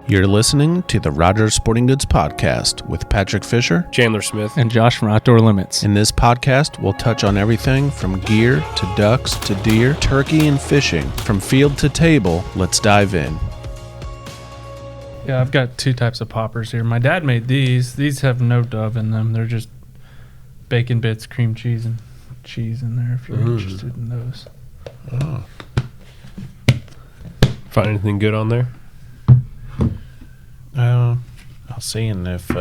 You're listening to the Rogers Sporting Goods Podcast with Patrick Fisher, Chandler Smith, and Josh from Outdoor Limits. In this podcast, we'll touch on everything from gear to ducks to deer, turkey and fishing. From field to table, let's dive in. Yeah, I've got two types of poppers here. My dad made these. These have no dove in them. They're just bacon bits, cream cheese, and cheese in there if you're interested in those. Oh. Find anything good on there? I'll see if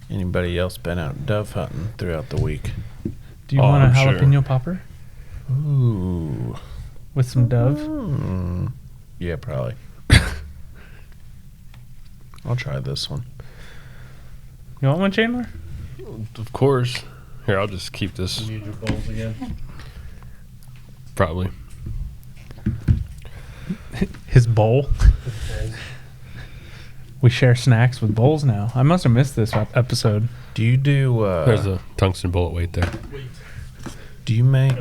anybody else been out dove hunting throughout the week. Do you want a jalapeno popper? Ooh. With some dove? Yeah, probably. I'll try this one. You want one, Chandler? Of course. Here, I'll just keep this. You need your bowls again. Probably. His bowl? We share snacks with bowls now. I must have missed this episode. Do you do... There's a tungsten bullet weight there. Do you make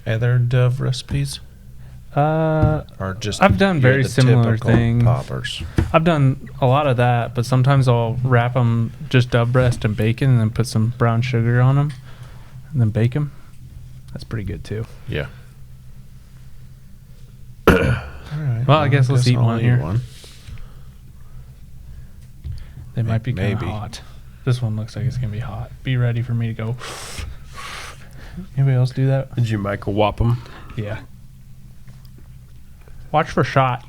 other dove recipes? Or just I've done very similar things. Poppers. I've done a lot of that, but sometimes I'll wrap them just dove breast and bacon and then put some brown sugar on them and then bake them. That's pretty good too. Yeah. All right. Well, I guess let's eat I'll one here. One. They might be kind of Maybe. hot. This one looks like it's going to be hot. Be ready for me to go. Anybody else do that? Did you micro whop them? Yeah. Watch for shot.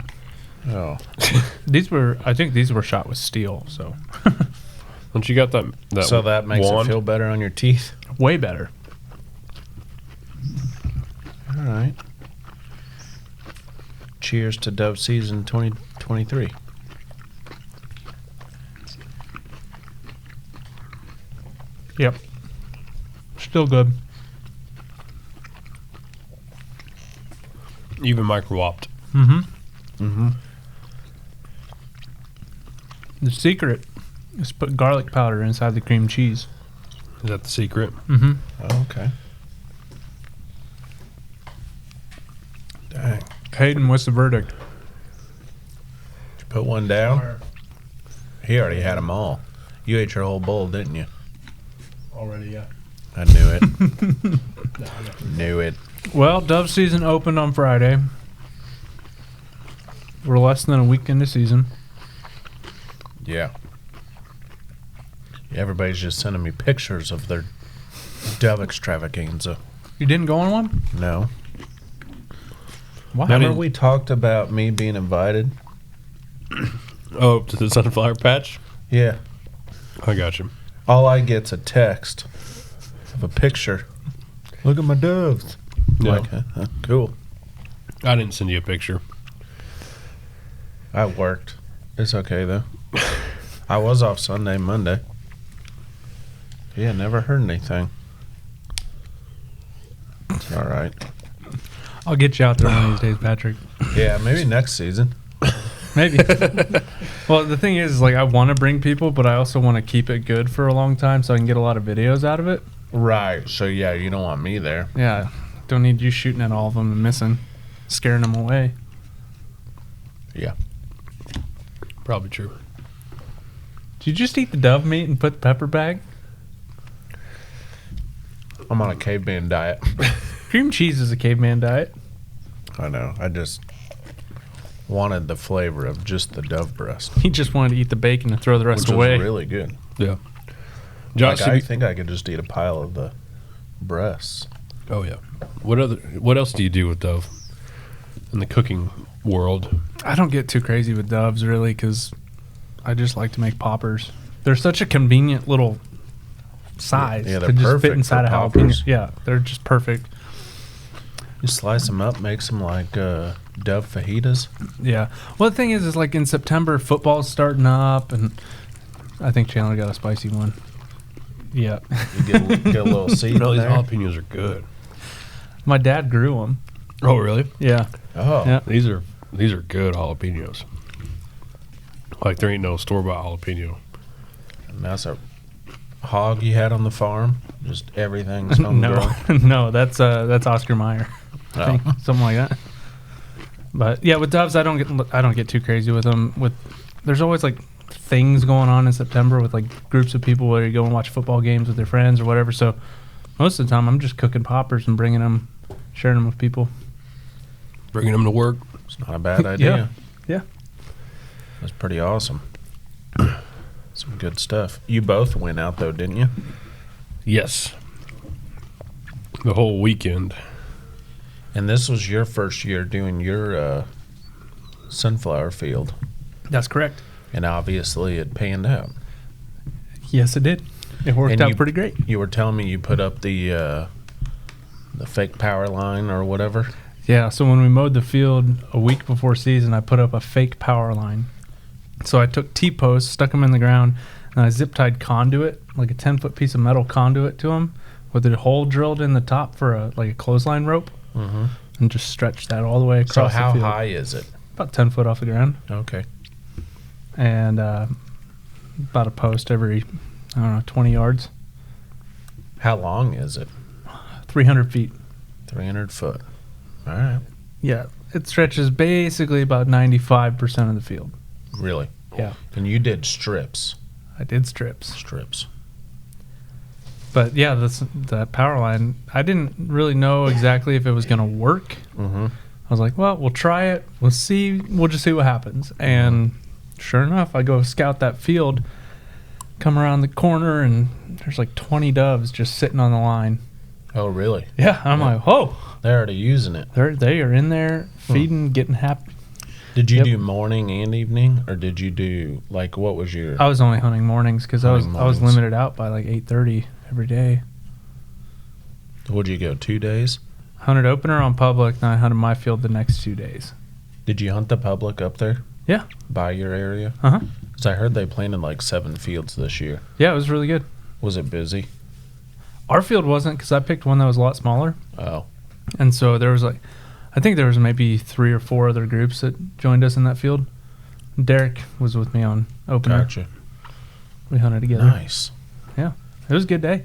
Oh. I think these were shot with steel, so. Don't you got that So that makes wand? it feel better on your teeth? Way better. All right. Cheers to dove season 2023. Yep. Still good. Even micro whopped. Mm-hmm. The secret is put garlic powder inside the cream cheese. Is that the secret? Mm-hmm. Oh, okay. Dang. Hayden, what's the verdict? Did you put one down? He already had them all. You ate your whole bowl, didn't you? Already, yeah. I knew it. Knew it. Well, dove season opened on Friday. We're less than a week into season. Yeah. Everybody's just sending me pictures of their dove extravaganza. You didn't go on one? No. Why? Remember we talked about me being invited? Oh, to the sunflower patch? Yeah. I got you. All I get's a text of a picture. Look at my doves. Yeah. Like, cool. I didn't send you a picture. I worked. It's okay, though. I was off Sunday, Monday. Yeah, never heard anything. It's all right. I'll get you out there one of these days, Patrick. Yeah, maybe next season. Maybe. Well, the thing is, like, I want to bring people, but I also want to keep it good for a long time so I can get a lot of videos out of it. Right. So, yeah, you don't want me there. Yeah. Don't need you shooting at all of them and missing, scaring them away. Yeah. Probably true. Did you just eat the dove meat and put the pepper bag? I'm on a caveman diet. Cream cheese is a caveman diet. I know. I just wanted the flavor of just the dove breast. He just wanted to eat the bacon and throw the rest Which away. was really good. Yeah. Josh, Like, I think I could just eat a pile of the breasts. oh yeah. What else do you do with dove in the cooking world? I don't get too crazy with doves, really, because I just like to make poppers. They're such a convenient little size Yeah, to they're just fit perfect inside a for jalapeno. poppers. Yeah, they're just perfect. You slice them up, make some like dove fajitas. Yeah. Well, the thing is like in September, football's starting up, and I think Chandler got a spicy one. Yeah. You get a little seed No, in these there. jalapenos are good. My dad grew them. Oh, really? Yeah. Oh, Yeah. These are good jalapenos. Like there ain't no store-bought jalapeno. and that's a hog you had on the farm. Just everything's homegrown. No, that's Oscar Mayer. I think. Something like that. But yeah, with doves, I don't get too crazy with them. There's always like things going on in September with like groups of people where you go and watch football games with their friends or whatever. So most of the time, I'm just cooking poppers and bringing them, sharing them with people. Bringing them to work. It's not a bad idea. Yeah. That's pretty awesome. Some good stuff. You both went out though, didn't you? Yes. The whole weekend. And this was your first year doing your sunflower field. That's correct. And obviously it panned out. Yes, it did. It worked out pretty great. You were telling me you put up the fake power line or whatever. Yeah, so when we mowed the field a week before season, I put up a fake power line. So I took T-posts, stuck them in the ground, and I zip-tied conduit, like a 10-foot piece of metal conduit to them, with a hole drilled in the top for a clothesline rope, and just stretched that all the way across the field. So how high is it? About 10 foot off the ground. Okay. And about a post every, 20 yards. How long is it? 300 feet. 300 foot. All right. Yeah, it stretches basically about 95% of the field. Really? Yeah. And you did strips. I did strips. Strips. But yeah, that power line, I didn't really know exactly if it was going to work. Mm-hmm. I was like, well, we'll try it. We'll see. We'll just see what happens. And sure enough, I go scout that field, come around the corner, and there's like 20 doves just sitting on the line. Oh, really? Yeah. I'm like, oh. They're already using it. They are in there feeding, getting happy. Did you do morning and evening, or did you do, like, what was your... I was only hunting mornings because I was mornings. limited out by like 8:30 every day. Would you go 2 days? Hunted opener on public, then I hunted my field the next 2 days. Did you hunt the public up there? Yeah. By your area? Uh-huh. Because I heard they planted like 7 fields this year. Yeah, it was really good. Was it busy? Our field wasn't because I picked one that was a lot smaller. Oh. And so there was I think there was maybe 3 or 4 other groups that joined us in that field. Derek was with me on opener. Gotcha. We hunted together. Nice. Yeah. It was a good day.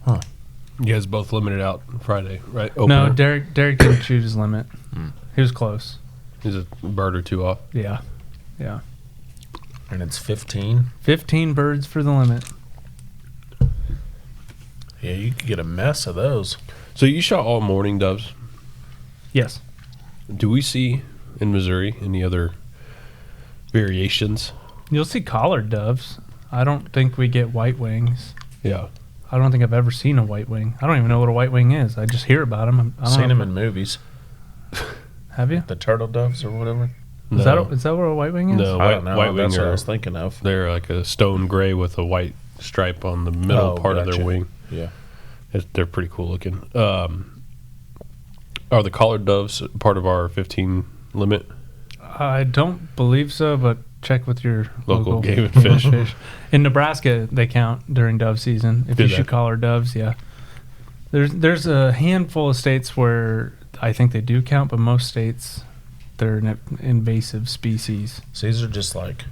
You guys both limited out Friday, right? No, Opener. Derek didn't choose his limit. He was close. He's a bird or two off. Yeah. Yeah. And it's 15? 15 birds for the limit. Yeah, you could get a mess of those. So you shot all morning doves. Yes. Do we see in Missouri any other variations? You'll see collared doves. I don't think we get white wings. Yeah. I don't think I've ever seen a white wing. I don't even know what a white wing is. I just hear about them. I've seen them in movies. Have you? The turtle doves or whatever. Is that what a white wing is? No, I don't know. white wing That's what I are- was thinking of. They're like a stone gray with a white stripe on the middle part of gotcha. their wing. Yeah. They're pretty cool looking. Are the collared doves part of our 15 limit? I don't believe so, but check with your Local game and local fish. In Nebraska, they count during dove season. If Do you they? shoot collared doves, yeah. There's a handful of states where I think they do count, but most states they're an invasive species. So these are just like,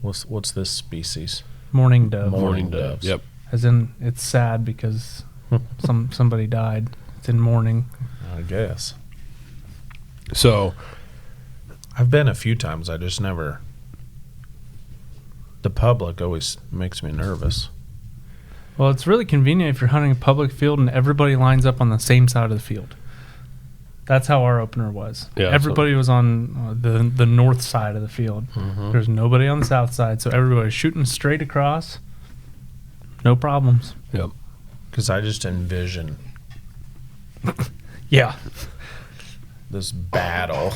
what's this species? Mourning dove. Mourning doves. Yep. As in, it's sad because somebody died. It's in mourning. I guess. So I've been a few times. I just never. The public always makes me nervous. Well, it's really convenient if you're hunting a public field and everybody lines up on the same side of the field. That's how our opener was. Yeah, Everybody was on the north side of the field. Mm-hmm. There's nobody on the south side, so everybody's shooting straight across. No problems. Yep. Because I just envision Yeah. this battle.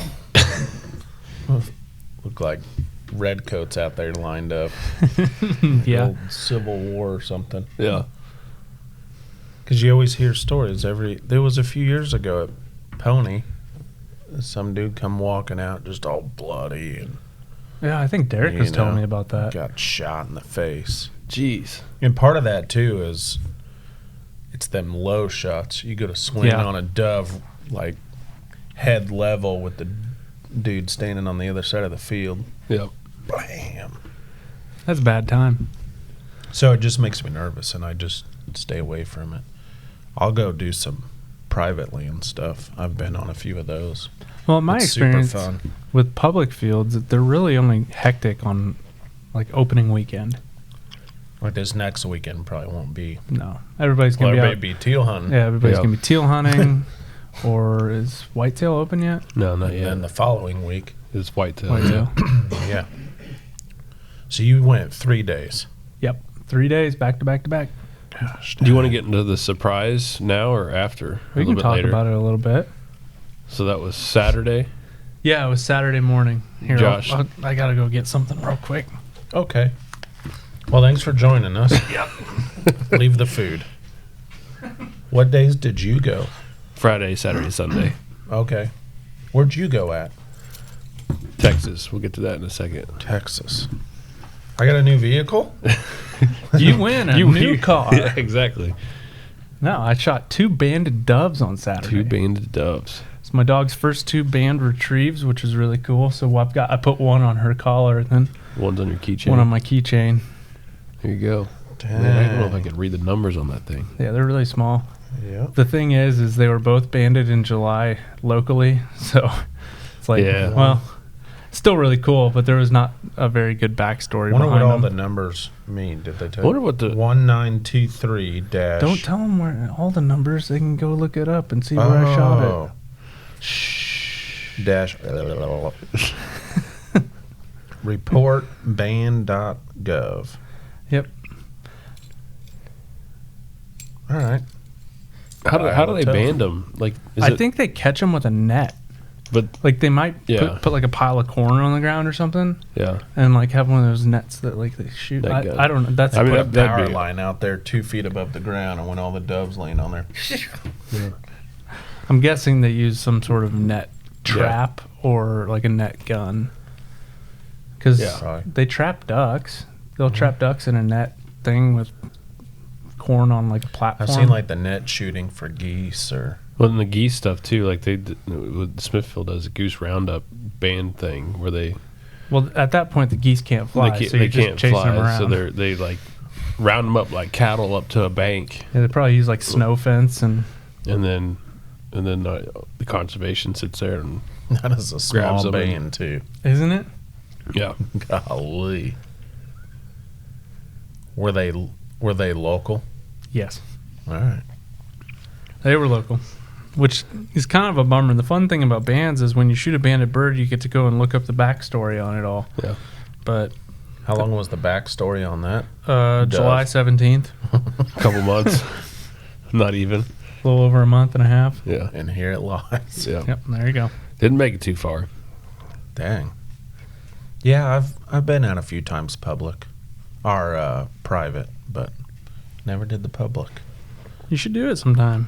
Look like redcoats out there lined up. Yeah. Old Civil War or something. Yeah. Because you always hear stories. There was a few years ago at Pony, some dude come walking out just all bloody and Yeah, I think Derek was You telling know, me about that. got shot in the face. Jeez. And part of that too is it's them low shots. You go to swing Yeah. on a dove like head level with the dude standing on the other side of the field. Yep. Bam. That's a bad time. So it just makes me nervous, and I just stay away from it. I'll go do some privately and stuff. I've been on a few of those. Well, my It's experience super fun. with public fields, they're really only hectic on like opening weekend. Like this next weekend probably won't be. No, everybody's Well, gonna everybody be teal hunting. Yeah, everybody's Yeah. gonna be teal hunting. Or is whitetail open yet? No, not And yet. then the following week. It's whitetail. Whitetail. Yeah. So you went 3 days. Yep, 3 days back to back to back. Gosh. Do you want to get into the surprise now or after? We can talk about it a little bit. So that was Saturday. Yeah, it was Saturday morning. Here, Josh. I gotta go get something real quick. Okay. Well, thanks for joining us. Yep. Leave the food. What days did you go? Friday, Saturday, Sunday. Okay. Where'd you go at? Texas. We'll get to that in a second. Texas. I got a new vehicle. You win a new car. Yeah, exactly. No, I shot 2 banded doves on Saturday. 2 banded doves. It's my dog's first 2 band retrieves, which is really cool. So I put one on her collar and then One's on your keychain. one on my keychain. Here you go. Dang. Man, I don't know if I could read the numbers on that thing. Yeah, they're really small. Yep. The thing is they were both banded in July locally, so it's like, Yeah. well, still really cool, but there was not a very good backstory Wonder what behind all them. the numbers mean. Did they tell I wonder what the 1923 dash? Don't tell them where all the numbers. They can go look it up and see where I shot it. Oh. Shh. Dash. Reportban.gov. Yep. All right. how do they Tell. band them? Like, I think they catch them with a net. but Like they might Yeah. put like a pile of corn on the ground or something, yeah, and like have one of those nets that like they shoot. That I gun. don't know. That's I mean, Put a that'd power be- line out there 2 feet above the ground, and when all the doves laying on there. I'm guessing they use some sort of net Yeah. trap or like a net gun. Because Yeah. they trap ducks. They'll trap ducks in a net thing with corn on like a platform. I've seen like the net shooting for geese or. well, and the geese stuff too. Like what Smithfield does a goose roundup band thing where they Well, at that point, the geese can't fly. So you're just chasing them around. so they like round them up like cattle up to a bank, Yeah, they probably use like snow fence and and then the conservation sits there and That is a Grabs small them and- band too. isn't it? yeah. Golly. Were they local? Yes, All right. they were local, which is kind of a bummer. The fun thing about bands is when you shoot a banded bird, you get to go and look up the backstory on it all. Yeah. But How long was the backstory on that? July 17th, A couple months, not even. a little over a month and a half. Yeah, And here it lies. yeah. Yep, there you go. Didn't make it too far. Dang. Yeah, I've been out a few times public, or private, but never did the public. You should do it sometime.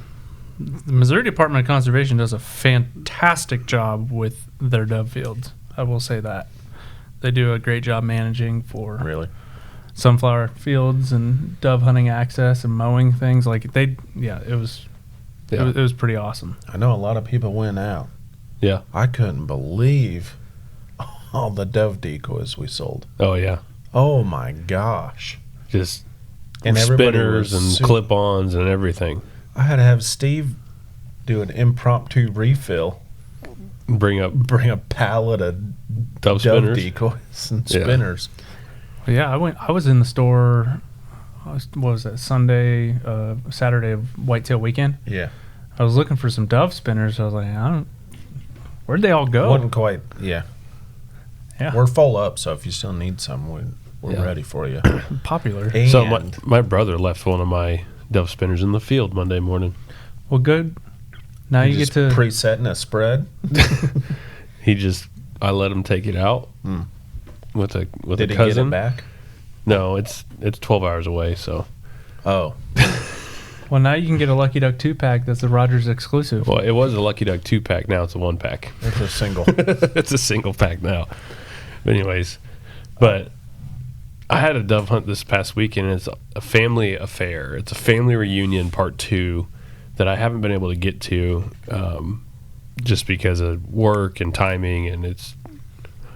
The Missouri Department of Conservation does a fantastic job with their dove fields. I will say that. They do a great job managing for Really? sunflower fields and dove hunting access and mowing things. Like it was Yeah, it was pretty awesome. I know a lot of people went out. yeah. I couldn't believe all the dove decoys we sold. Oh yeah, Oh my gosh. just And everybody spinners was and super- clip-ons and everything. I had to have Steve do an impromptu refill, Bring up bring a pallet of dove dove spinners. decoys and Yeah. spinners. But yeah, I was in the store. What was that? Saturday of whitetail weekend. Yeah. I was looking for some dove spinners. I was like, where'd they all go? Wasn't quite, yeah. Yeah. We're full up, so if you still need some, we're Yeah. ready for you. Popular. And So my brother left one of my dove spinners in the field Monday morning. Well, good. Now you just get to presetting a spread. I let him take it out Hmm. with Did a he get cousin. it back? No, it's 12 hours away. So Oh, Well, now you can get a Lucky Duck 2-pack that's a Rogers exclusive. well, it was a Lucky Duck 2-pack. Now it's a 1-pack. it's a single. It's a single pack now. But anyways, I had a dove hunt this past weekend. It's a family affair. It's a family reunion part 2 that I haven't been able to get to just because of work and timing, and it's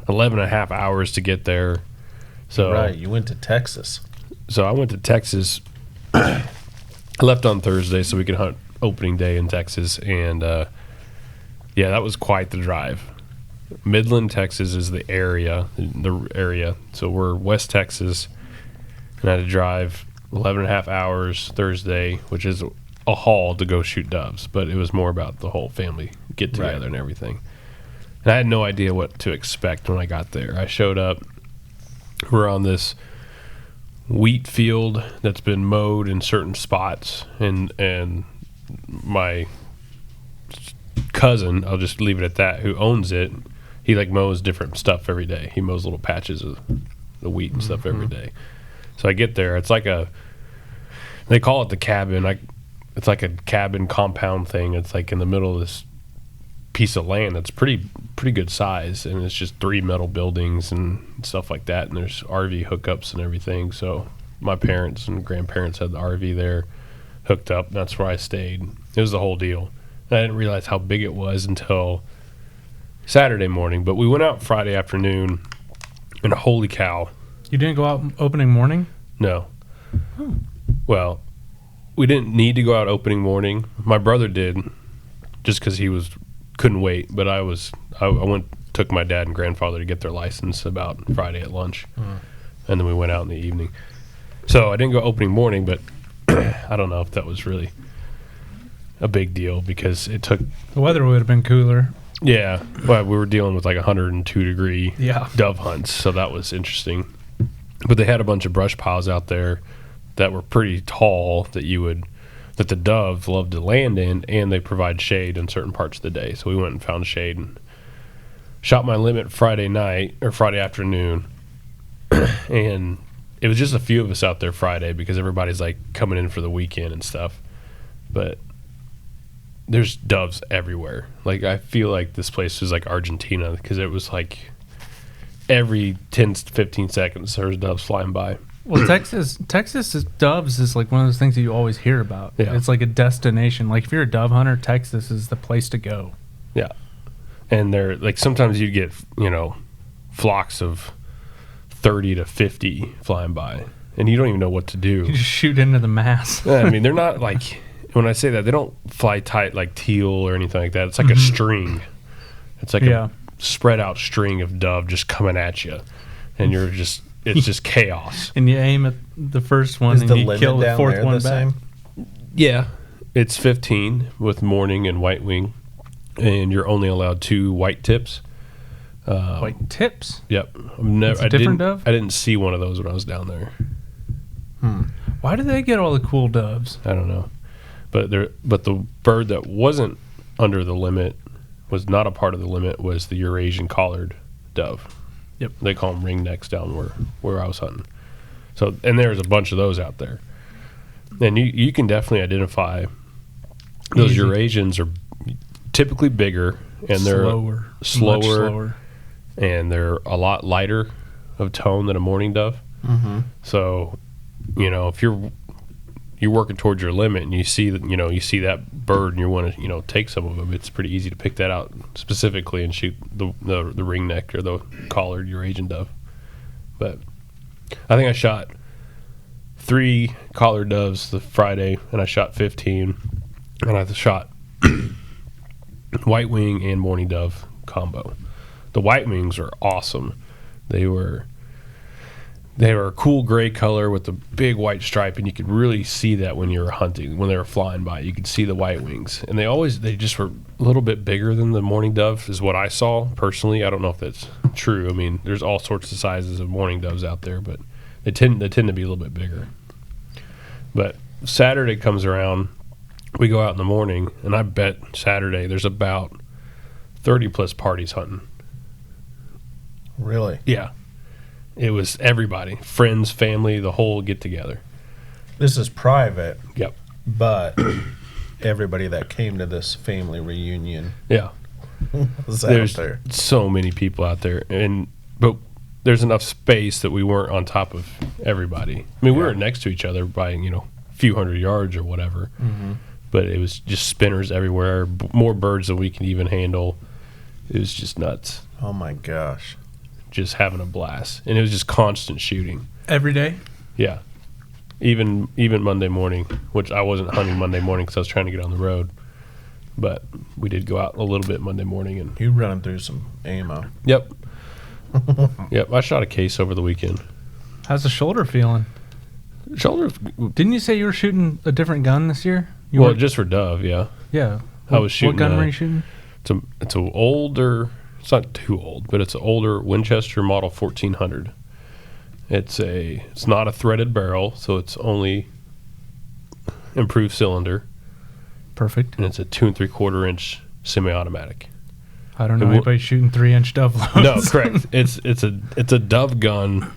11 and a half hours to get there. So Right, you went to Texas. So I went to Texas. I left on Thursday so we could hunt opening day in Texas, and yeah, that was quite the drive. Midland, Texas is the area. So we're West Texas, and I had to drive 11 and a half hours Thursday, which is a haul to go shoot doves, but it was more about the whole family get together and everything. And I had no idea what to expect when I got there. I showed up. We're on this wheat field that's been mowed in certain spots, and my cousin, I'll just leave it at that, who owns it, he like mows different stuff every day. He mows little patches of the wheat and stuff every day. So I get there. It's like they call it the cabin. It's like a cabin compound thing. It's like in the middle of this piece of land that's pretty good size, and it's just 3 metal buildings and stuff like that, and there's RV hookups and everything. So my parents and grandparents had the RV there hooked up, and that's where I stayed. It was the whole deal. And I didn't realize how big it was until Saturday morning, but we went out Friday afternoon, and holy cow. You didn't go out opening morning? No. Well, we didn't need to go out opening morning. My brother did, just because he couldn't wait. But I took my dad and grandfather to get their license about Friday at lunch, and then we went out in the evening. So I didn't go opening morning, but I don't know if that was really a big deal because it took. The weather would have been cooler. Yeah, but we were dealing with like 102 degree Yeah. dove hunts, so that was interesting. But they had a bunch of brush piles out there that were pretty tall that the doves love to land in, and they provide shade in certain parts of the day. So we went and found shade and shot my limit Friday night or Friday afternoon, and it was just a few of us out there Friday because everybody's like coming in for the weekend and stuff. But there's doves everywhere. Like I feel like this place was like Argentina because it was like every 10 to 15 seconds there was doves flying by. Well, Texas doves is like one of those things that you always hear about. Yeah. It's like a destination. Like if you're a dove hunter, Texas is the place to go. Yeah. And they're like sometimes you get, flocks of 30 to 50 flying by and you don't even know what to do. You just shoot into the mass. I mean, they're not like, when I say that, they don't fly tight like teal or anything like that. It's like a string. It's like a spread out string of dove just coming at you. And it's just chaos. And you aim at the first one and you kill the fourth one back. Yeah. It's 15 with morning and white wing. And you're only allowed 2 white tips. White tips? Yep. It's a different dove? I didn't see one of those when I was down there. Why do they get all the cool doves? I don't know. But the bird that wasn't under the limit, was not a part of the limit, was the Eurasian collared dove. Yep. They call them ringnecks down where I was hunting. So, and there's a bunch of those out there. And you can definitely identify those Easy. Eurasians are typically bigger and they're slower, and they're a lot lighter of tone than a mourning dove. Mm-hmm. So, if you're working towards your limit and you see that bird and you want to take some of them, it's pretty easy to pick that out specifically and shoot the ringneck or the collared Eurasian dove. But I think I shot 3 collared doves the Friday, and I shot 15, and I shot white wing and mourning dove combo. The white wings are awesome. They were a cool gray color with a big white stripe, and you could really see that when you were hunting, when they were flying by. You could see the white wings, and they just were a little bit bigger than the mourning dove is what I saw personally. I don't know if that's true. I mean, there's all sorts of sizes of mourning doves out there, but they tend to be a little bit bigger. But Saturday comes around, we go out in the morning, and I bet Saturday there's about 30 plus parties hunting. Really? Yeah. It was everybody, friends, family, the whole get together. This is private. Yep. But everybody that came to this family reunion Yeah. was There's out there. so many people out there, but there's enough space that we weren't on top of everybody. I mean, we were next to each other by a few hundred yards or whatever, but it was just spinners everywhere, more birds than we can even handle. It was just nuts. Oh my gosh. Just having a blast, and it was just constant shooting. Every day? Yeah. Even Monday morning, which I wasn't hunting Monday morning because I was trying to get on the road. But we did go out a little bit Monday morning. And You running through some ammo. Yep. Yep. I shot a case over the weekend. How's the shoulder feeling? Shoulder. Didn't you say you were shooting a different gun this year? Well, just for dove, yeah. Yeah. I was shooting. What gun were you shooting? It's an older. It's not too old, but it's an older Winchester Model 1400. It's not a threaded barrel, so it's only improved cylinder, Perfect. and it's a 2 3/4 inch semi-automatic. I don't know anybody shooting 3-inch dove loads. No, correct. It's a dove gun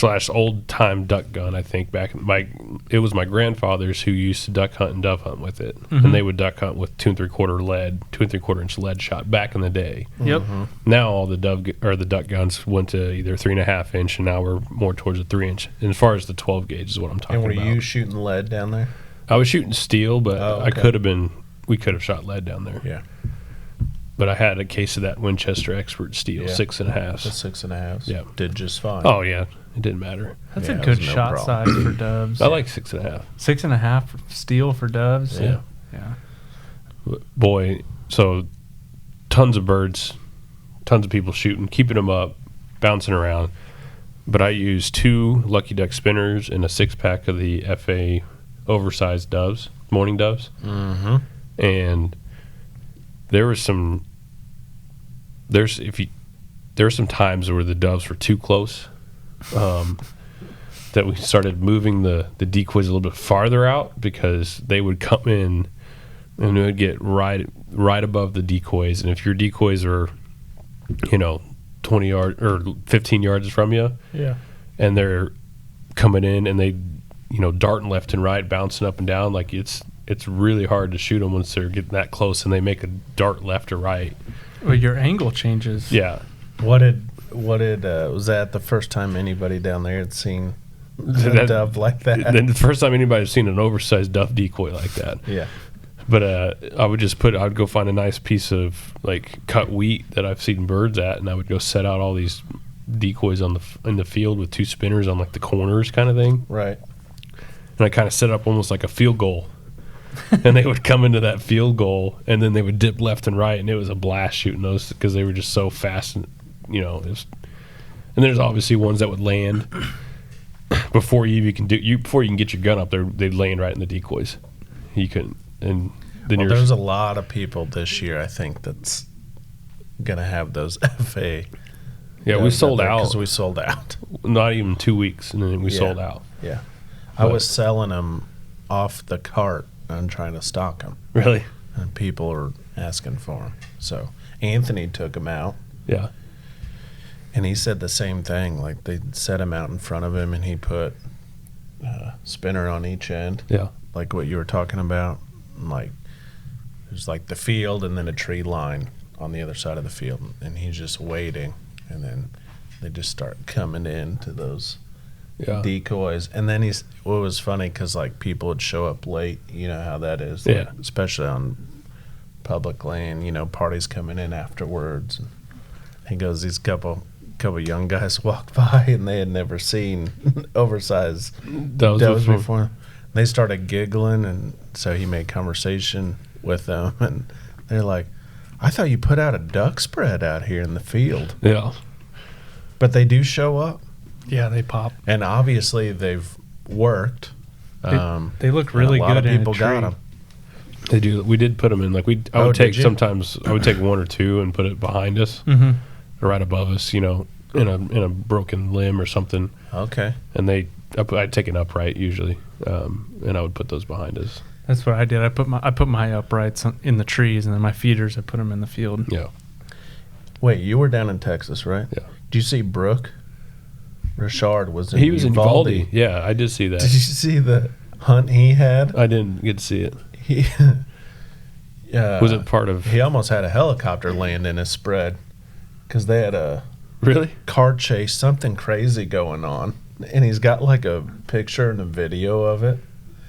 / old time duck gun. I think it was my grandfather's who used to duck hunt and dove hunt with it, and they would duck hunt with 2 3/4 inch lead shot back in the day. Yep. Now all the duck guns went to either 3.5 inch, and now we're more towards a 3 inch. And as far as the 12 gauge is what I'm talking And were about. you shooting lead down there? I was shooting steel, but Oh, I okay. we could have shot lead down there. Yeah. But I had a case of that Winchester Expert steel, Yeah. 6.5. The 6.5s. Yeah. Did just fine. Oh yeah, it didn't matter. That's Yeah, a it good was no shot problem. size for doves. I like 6.5. 6.5 steel for doves. Yeah. Yeah. Boy, so tons of birds, tons of people shooting, keeping them up, bouncing around. But I used 2 Lucky Duck spinners and a 6-pack of the FA oversized doves, morning doves. Mm-hmm. And there were some times where the doves were too close, that we started moving the decoys a little bit farther out because they would come in and it would get right above the decoys. And if your decoys are 20 yards or 15 yards from you, Yeah. and they're coming in and they darting left and right, bouncing up and down, like it's really hard to shoot them once they're getting that close and they make a dart left or right. Well, your angle changes. Yeah. What did was that the first time anybody down there had seen a dove like that? Then the first time anybody's seen an oversized dove decoy like that. Yeah. But I'd go find a nice piece of like cut wheat that I've seen birds at, and I would go set out all these decoys in the field with 2 spinners on like the corners kind of thing. Right. And I kind of set up almost like a field goal. And they would come into that field goal, and then they would dip left and right, and it was a blast shooting those because they were just so fast. And and there's obviously ones that would land before you can get your gun up there. They'd land right in the decoys. You couldn't. And then There's a lot of people this year, I think, that's gonna have those FA. yeah, we sold out. Because we sold out. Not even 2 weeks, and then we Yeah. sold out. Yeah. I was selling them off the cart and trying to stock them, Really? and people are asking for them. So Anthony took them out, Yeah. and he said the same thing. Like they set him out in front of him, and he put a spinner on each end, Yeah. like what you were talking about. And like there's like the field, and then a tree line on the other side of the field, and he's just waiting, and then they just start coming into those Yeah. decoys. And then what was funny, because like people would show up late, you know how that is, Yeah. like, especially on public land, parties coming in afterwards. And he goes, these couple young guys walked by, and they had never seen oversized doves before. They started giggling, and so he made conversation with them, and they're like, I thought you put out a duck spread out here in the field. Yeah. But they do show up. Yeah, they pop. And obviously they've worked. They look and really a lot good of in people a got tree. them. They do. We did put them in. Like I Oh, would did take you? sometimes. I would take 1 or 2 and put it behind us, Mm-hmm. or right above us. In a broken limb or something. Okay. And I'd take an upright usually, and I would put those behind us. That's what I did. I put my uprights in the trees, and then my feeders I put them in the field. Yeah. Wait, you were down in Texas, right? Yeah. Did you see Brooke? Richard was in He was in Uvalde. Yeah, I did see that. Did you see the hunt he had? I didn't get to see it. He, Was it part of? He almost had a helicopter land in his spread because they had a Really? car chase, something crazy going on. And he's got like a picture and a video of it.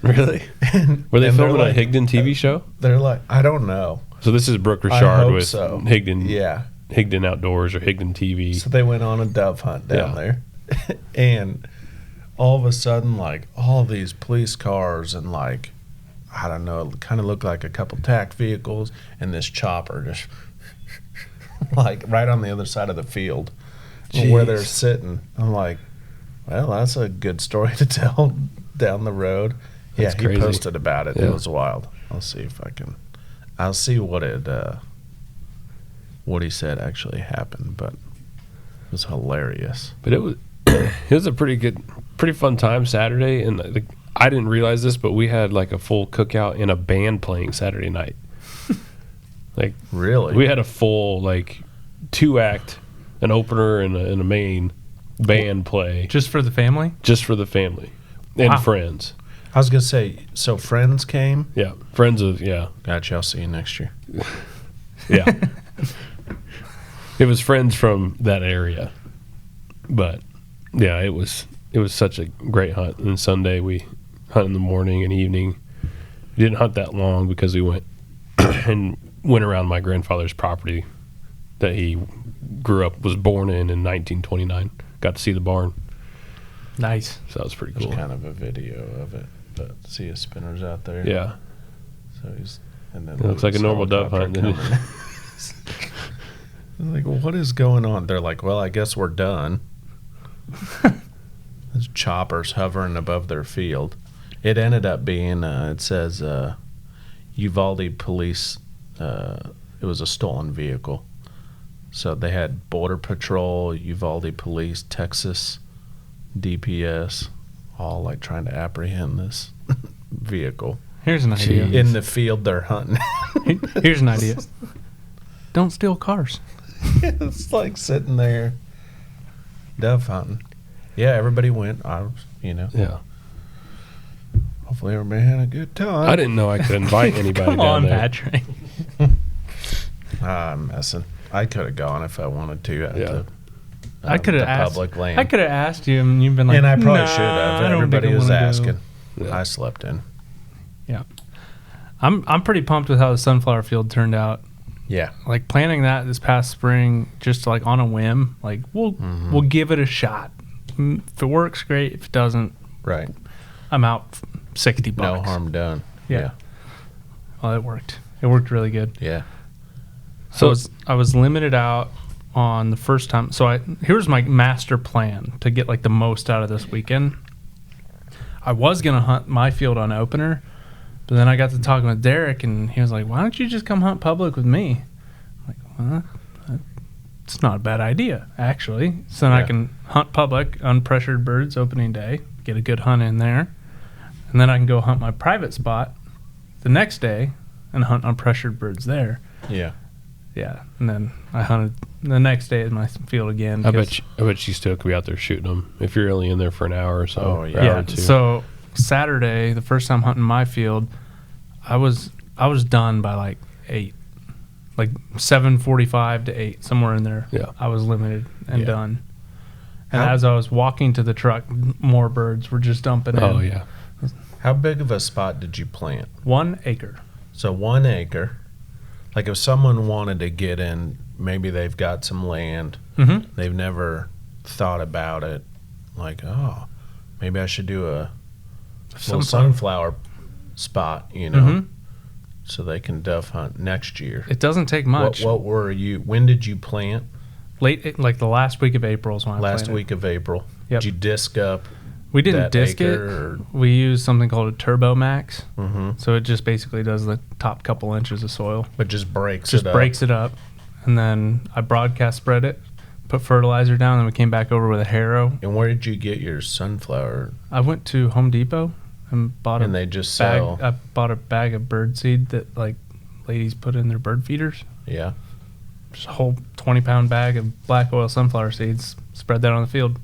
Really? And, Were they and they're filming a like- Higdon TV show? They're like, I don't know. So this is Brooke I Richard hope with so. Higdon. Yeah. Higdon Outdoors or Higdon TV. So they went on a dove hunt down Yeah. there. And all of a sudden, like, all these police cars and, like, I don't know, it kind of looked like a couple tack vehicles and this chopper just, like, right on the other side of the field where they're sitting. I'm like, well, that's a good story to tell down the road. That's He crazy. posted about it. Yeah. It was wild. I'll see what what he said actually happened, but it was hilarious. But it was a pretty fun time Saturday, and I didn't realize this, but we had like a full cookout and a band playing Saturday night. Like, Really? we had a full, like, 2-act, an opener and a main band play Just for the family? just for the family and Wow. friends. I was gonna say, so friends came. Yeah, friends of Gotcha. I'll see you next year. yeah. It was friends from that area, but yeah, it was such a great hunt. And Sunday we hunt in the morning and evening. We didn't hunt that long because we went and went around my grandfather's property that he was born in 1929. Got to see the barn, Nice. so that was pretty There's cool. kind of a video of it, but see his spinners out there. Yeah, So and then it looks like a normal dove hunt. coming. I'm like, what is going on? They're like, well, I guess we're done. There's choppers hovering above their field. It ended up being, it says, Uvalde police, it was a stolen vehicle. So they had Border Patrol, Uvalde Police, Texas, DPS, all like trying to apprehend this vehicle. Here's an idea. Jeez. In the field they're hunting. Here's an idea. Don't steal cars. It's like sitting there dove hunting. Yeah, everybody went. yeah. Hopefully everybody had a good time. I didn't know I could invite anybody Come down on, there. Patrick. I'm messing. I could have gone if I wanted to. At Yeah. the, I could have the asked. public land. I could have asked you, and you've been like, and I probably "Nah, should have. I don't think Everybody I was wanna go." asking. Yeah. I slept in. I'm pretty pumped with how the sunflower field turned out. Yeah. Like planning that this past spring, just like on a whim. Like we'll give it a shot. If it works, great. If it doesn't, Right. I'm out $60. No harm done. Yeah. Well, it worked. It worked really good. Yeah. So I was limited out on the first time. So here's my master plan to get like the most out of this weekend. I was gonna hunt my field on opener, but then I got to talking with Derek, and he was like, "Why don't you just come hunt public with me?" I'm like, well, it's not a bad idea actually. So then I Yeah. can hunt public, unpressured birds opening day, get a good hunt in there, and then I can go hunt my private spot the next day and hunt unpressured birds there. Yeah. Yeah, and then I hunted the next day at my field again. I bet you still could be out there shooting them if you're only in there for an hour or so. Oh, or yeah. hour Yeah. or two. So Saturday, the first time hunting my field, I was done by like 8, like 7:45 to 8, somewhere in there. Yeah. I was limited and Yeah. done. And How- as I was walking to the truck, more birds were just dumping in. Oh yeah. How big of a spot did you plant? 1 acre. So 1 acre. Like if someone wanted to get in, maybe they've got some land. Mm-hmm. They've never thought about it. Like, oh, maybe I should do a little sunflower spot, Mhm. so they can dove hunt next year. It doesn't take much. What were you? When did you plant? Late, like the last week of April is when I Last planted. week of April. Yep. Did you disc up? We didn't that disc it. acre, We used something called a Turbo Max. Mm-hmm. So it just basically does the top couple inches of soil. But just breaks Just it up. breaks it up. And then I broadcast spread it, put fertilizer down, and we came back over with a harrow. And where did you get your sunflower? I went to Home Depot and bought And a they just bag. sell. I bought a bag of bird seed that like ladies put in their bird feeders. Yeah. Just a whole 20-pound bag of black oil sunflower seeds. Spread that on the field.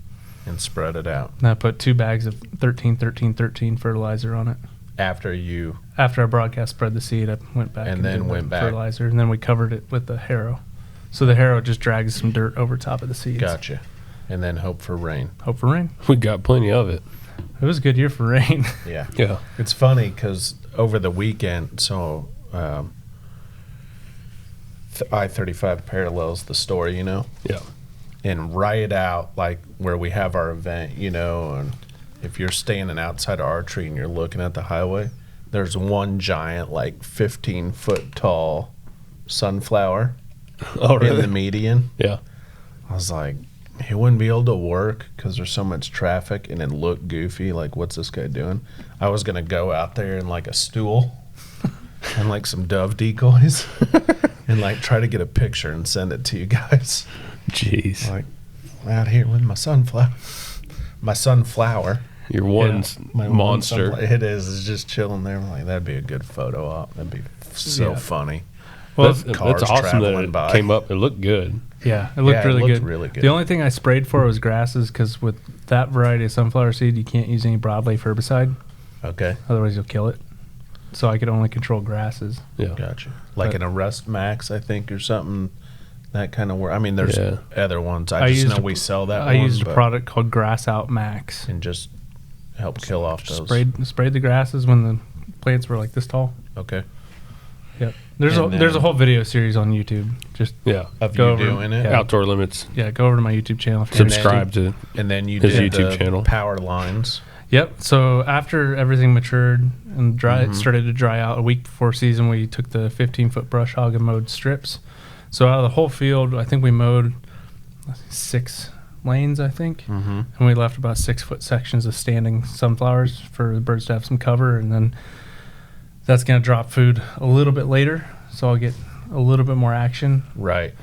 And spread it out. And I put 2 bags of 13-13-13 fertilizer on it. After you. After I broadcast spread the seed, I went back And and then did the went back. fertilizer, and then we covered it with the harrow. So the harrow just drags some dirt over top of the seeds. Gotcha. And then hope for rain. Hope for rain. We got plenty of it. It was a good year for rain. Yeah. Yeah. It's funny because over the weekend, so I-35 parallels the story, Yeah. and right out like where we have our event, and if you're standing outside of archery and you're looking at the highway, there's one giant, like 15-foot tall sunflower in the median. Yeah. I was like, he wouldn't be able to work because there's so much traffic and it looked goofy. Like, what's this guy doing? I was going to go out there in like a stool and like some dove decoys and like try to get a picture and send it to you guys. Jeez. Like, out here with my sunflower. My sunflower. Your one My monster. one it is. It's just chilling there. I'm like, that'd be a good photo op. That'd be so funny. Well, Cars that's awesome that traveling it by. came up. It looked good. yeah, it looked really good. good. The only thing I sprayed for was grasses because with that variety of sunflower seed, you can't use any broadleaf herbicide. Okay, Otherwise, you'll kill it. So I could only control grasses. Yeah. gotcha. Like But- an Arrest Max, I think, or something. That kind of work. I mean, there's Yeah. other ones. I I just used know a- we sell that I one. used a but- product called Grass Out Max. and just help kill off those. Sprayed the grasses when the plants were like this tall. Okay. Yep. There's And a then- whole video series on YouTube. Just Yeah. Of Go you over- doing it, yeah. Outdoor Limits. go over to my YouTube channel. If you're Subscribe to. and then you His did YouTube the channel. power lines. Yep. So after everything matured and Mm-hmm. started to dry out a week before season, we took the 15-foot brush hog and mowed strips. So out of the whole field, I think we mowed 6 lanes, I think. Mm-hmm. And we left about 6-foot sections of standing sunflowers for the birds to have some cover. And then that's going to drop food a little bit later. So I'll get a little bit more action. Right.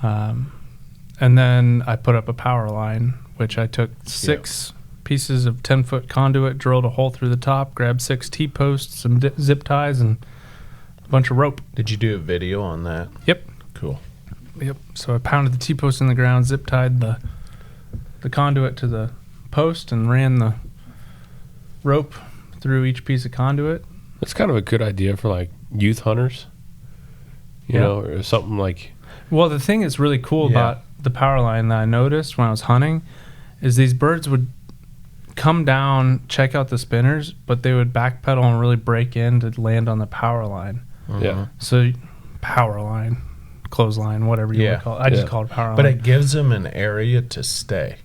And then I put up a power line, which I took 6 pieces of 10-foot conduit, drilled a hole through the top, grabbed 6 T-posts, some zip ties, and a bunch of rope. Did you do a video on that? Yep. Cool. Yep. So I pounded the T-post in the ground, zip tied the conduit to the post, and ran the rope through each piece of conduit. That's kind of a good idea for like youth hunters. You Yeah. know, or something like. Well, the thing that's really cool Yeah. about the power line that I noticed when I was hunting is these birds would come down, check out the spinners, but they would backpedal and really break in to land on the power line. Yeah. So power line, clothesline, whatever you Yeah. want to call it. I just Yeah. call it power But line. it gives them an area to stay.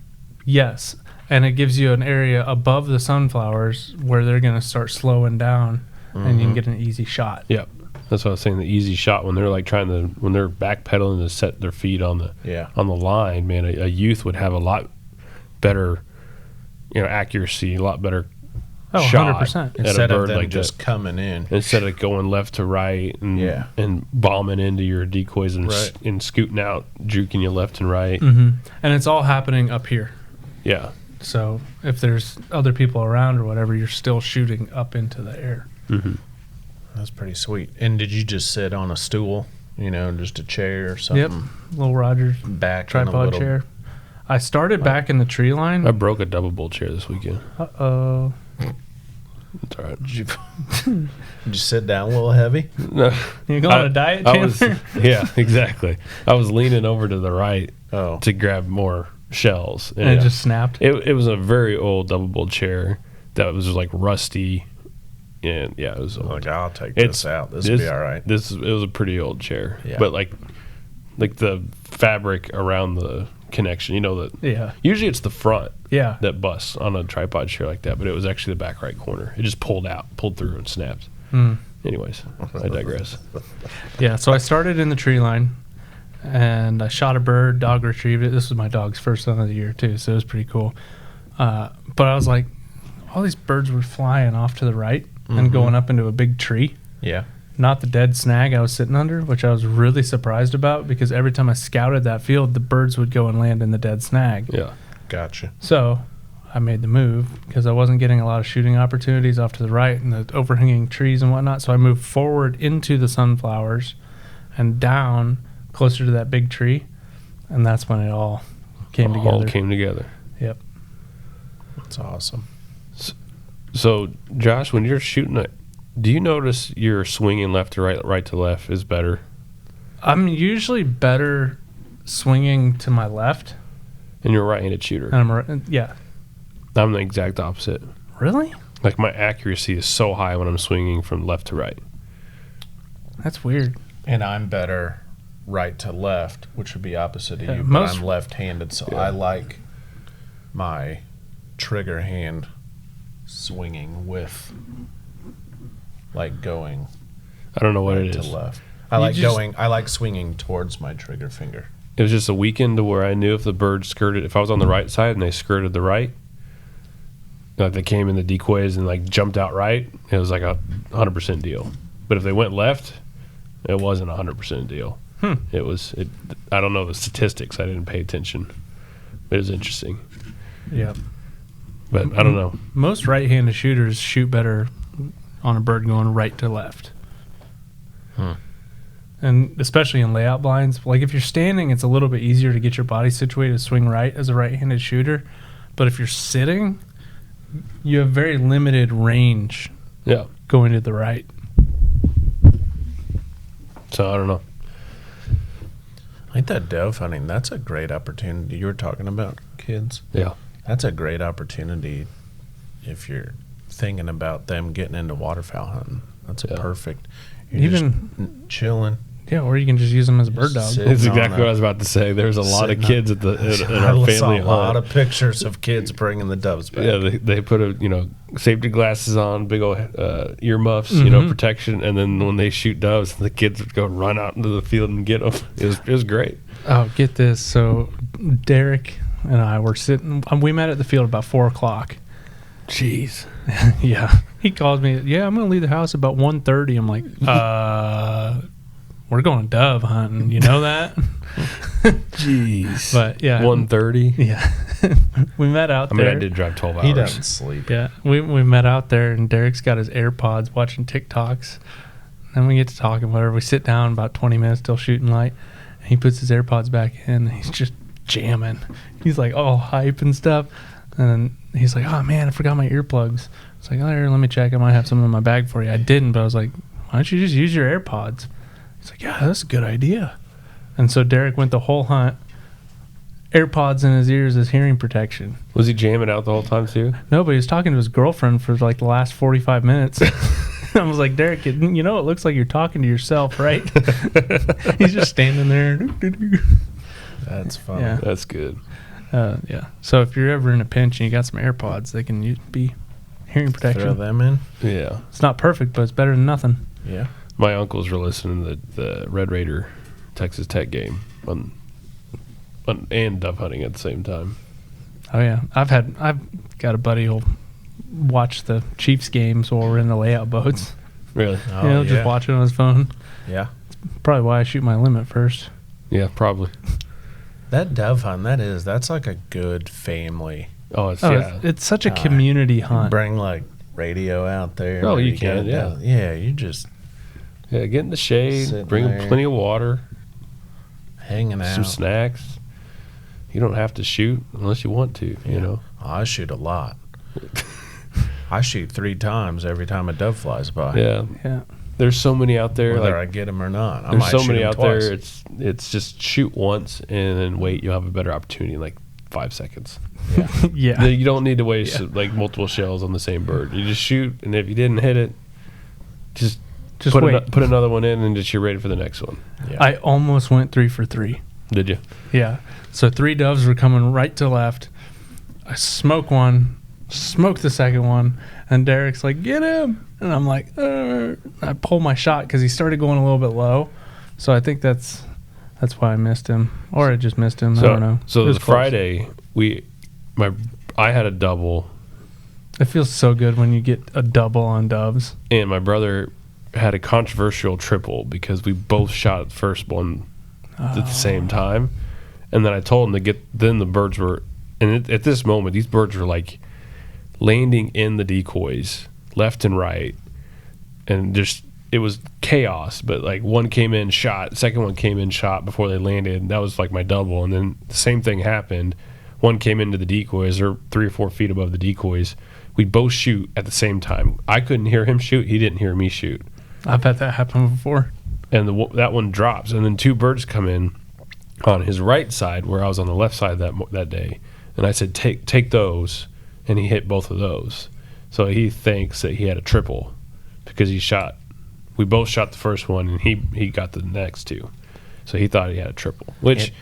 Yes. And it gives you an area above the sunflowers where they're going to start slowing down and you can get an easy shot. Yeah. That's what I was saying. The easy shot when they're like when they're backpedaling to set their feet on the line, man, a youth would have a lot better, accuracy, a lot better Oh, shot 100%. at Instead a of bird them like just that. coming in. Instead of going left to right and bombing into your decoys and, Right. and scooting out, juking you left and right. Mm-hmm. And it's all happening up here. Yeah. So if there's other people around or whatever, you're still shooting up into the air. Mm-hmm. That's pretty sweet. And did you just sit on a stool, just a chair or something? Yep. Little Rogers Back in a tripod little, chair. I started back in the tree line. I broke a double bull chair this weekend. Uh-oh. It's all right. Did you sit down a little heavy? No. You going on a diet, I was, Chandler? yeah, exactly. I was leaning over to the right Oh. to grab more shells. And it just snapped. It was a very old double bull chair that was like rusty. And yeah, it was old. Like, I'll take It's- this out. This will be all right. It was a pretty old chair. Yeah. But like the fabric around the connection, that Yeah. usually it's the front Yeah. that busts on a tripod chair like that, but it was actually the back right corner. It just pulled through and snapped. Mm. Anyways, I digress. Yeah, so I started in the tree line, and I shot a bird, dog retrieved it. This was my dog's first hunt of the year, too, so it was pretty cool. But I was like, all these birds were flying off to the right and going up into a big tree. Yeah. Not the dead snag I was sitting under, which I was really surprised about because every time I scouted that field, the birds would go and land in the dead snag. Yeah. Gotcha. So I made the move because I wasn't getting a lot of shooting opportunities off to the right and the overhanging trees and whatnot. So I moved forward into the sunflowers and down closer to that big tree. And that's when it all came together. All came together. Yep. That's awesome. So, Josh, when you're shooting it, do you notice your swinging left to right to left is better? I'm usually better swinging to my left. And you're a right-handed shooter. Yeah. I'm the exact opposite. Really? Like my accuracy is so high when I'm swinging from left to right. That's weird. And I'm better right to left, which would be opposite of Yeah, you. most- But I'm left-handed, so Yeah. I like my trigger hand swinging with, like, going I don't know what right it to is. left. I like swinging towards my trigger finger. It was just a weekend to where I knew if the bird skirted, if I was on the right side and they skirted the right, like they came in the decoys and like jumped out right, it was like a 100% deal. But if they went left, it wasn't a 100% deal. It was. I don't know the statistics. I didn't pay attention. But it was interesting. Yeah. But I don't know. Most right-handed shooters shoot better on a bird going right to left. And especially in layout blinds, like if you're standing, it's a little bit easier to get your body situated to swing right as a right-handed shooter. But if you're sitting, you have very limited range Yeah. going to the right. So I don't know. I think that dove hunting, that's a great opportunity. You were talking about kids. Yeah. That's a great opportunity if you're thinking about them getting into waterfowl hunting. That's a perfect. You're Even just chilling. Yeah, or you can just use them as a bird dog. Sit- That's No, exactly no. what I was about to say. There's a lot of Sitting kids at I our saw family a lot hunt. of pictures of kids bringing the doves back. Yeah, they put safety glasses on, big old earmuffs, protection, and then when they shoot doves, the kids would go run out into the field and get them. It was great. Oh, get this. So Derek and I were sitting, we met at the field about 4 o'clock. Jeez. Yeah. He calls me, yeah, I'm going to leave the house about 1:30. I'm like, we're going dove hunting. You know that? Jeez. But yeah. 1:30. Yeah. We met out I there. mean, I did drive 12 hours. He doesn't sleep. Yeah. We met out there and Derek's got his AirPods watching TikToks. Then we get to talking, whatever. We sit down about 20 minutes, still shooting light. And he puts his AirPods back in and he's just jamming. He's like all hype and stuff. And then he's like, oh man, I forgot my earplugs. It's like, oh, here, let me check. I might have some in my bag for you. I didn't, but I was like, why don't you just use your AirPods? He's like, yeah, that's a good idea. And so Derek went the whole hunt, AirPods in his ears as hearing protection. Was he jamming out the whole time too? No, but he was talking to his girlfriend for like the last 45 minutes. I was like, Derek, it looks like you're talking to yourself, right? He's just standing there. That's funny. Yeah. That's good. Yeah. So if you're ever in a pinch and you got some AirPods, they can be hearing Throw protection. them in. Yeah. It's not perfect, but it's better than nothing. Yeah. My uncles were listening to the Red Raider Texas Tech game and dove hunting at the same time. Oh yeah, I've got a buddy who'll watch the Chiefs games while we're in the layout boats. Really? Oh, Just watch it on his phone. Yeah. Probably why I shoot my limit first. Yeah, probably. That dove hunt, that's like a good family. Oh, it's It's such a community hunt. Bring like radio out there. Oh, maybe you can, get yeah. down- Yeah, you just get in the shade, Sitting bring there. plenty of water, hanging out. some snacks. You don't have to shoot unless you want to, you know. I shoot a lot. I shoot 3 times every time a dove flies by. Yeah. Yeah. There's so many out there. Whether I Like, get them or not. I there's might so shoot many 'em out twice. there. It's just shoot once and then wait. You'll have a better opportunity in like 5 seconds. Yeah. Yeah. You don't need to waste like multiple shells on the same bird. You just shoot, and if you didn't hit it, just Just put wait. put another one in, and just you're ready for the next one. Yeah. I almost went 3 for 3. Did you? Yeah. So 3 doves were coming right to left. I smoke one, smoke the second one, and Derek's like, get him. And I'm like, I pull my shot because he started going a little bit low. So I think that's why I missed him. Or I just missed him. I don't know. It So was the close. Friday, I had a double, It feels so good when you get a double on doves. and my brother had a controversial triple because we both shot the first one at the same time. And then I told him then the birds were, and at this moment, these birds were like landing in the decoys left and right. And just, it was chaos, but like one came in, shot, second one came in, shot before they landed. That was like my double. And then the same thing happened. One came into the decoys, or 3 or 4 feet above the decoys. We both shoot at the same time. I couldn't hear him shoot. He didn't hear me shoot. I've had that happen before. And that one drops. And then 2 birds come in on his right side where I was on the left side that day. And I said, take those. And he hit both of those. So he thinks that he had a triple because we both shot the first one and he got the next 2. So he thought he had a triple, which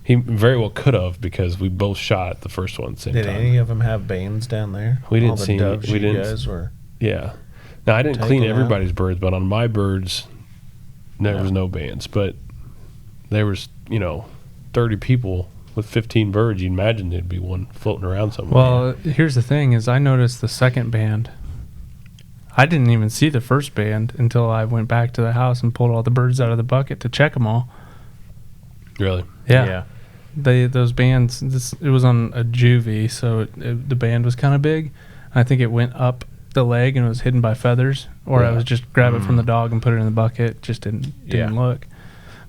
He very well could have because we both shot the first one at the same Did time. any of them have bands down there? We didn't All the see any- doves we you didn't- guys were. Yeah. Now I didn't clean Taken out. everybody's birds, but on my birds, there was no bands. But there was 30 people with 15 birds. You'd imagine there'd be one floating around somewhere. Well, here's the thing: is I noticed the second band. I didn't even see the first band until I went back to the house and pulled all the birds out of the bucket to check them all. Really? Yeah. Those bands. It was on a juvie, so the band was kind of big. I think it went up the leg and it was hidden by feathers, or I Yeah. was just grab it from the dog and put it in the bucket. Just didn't Yeah. look.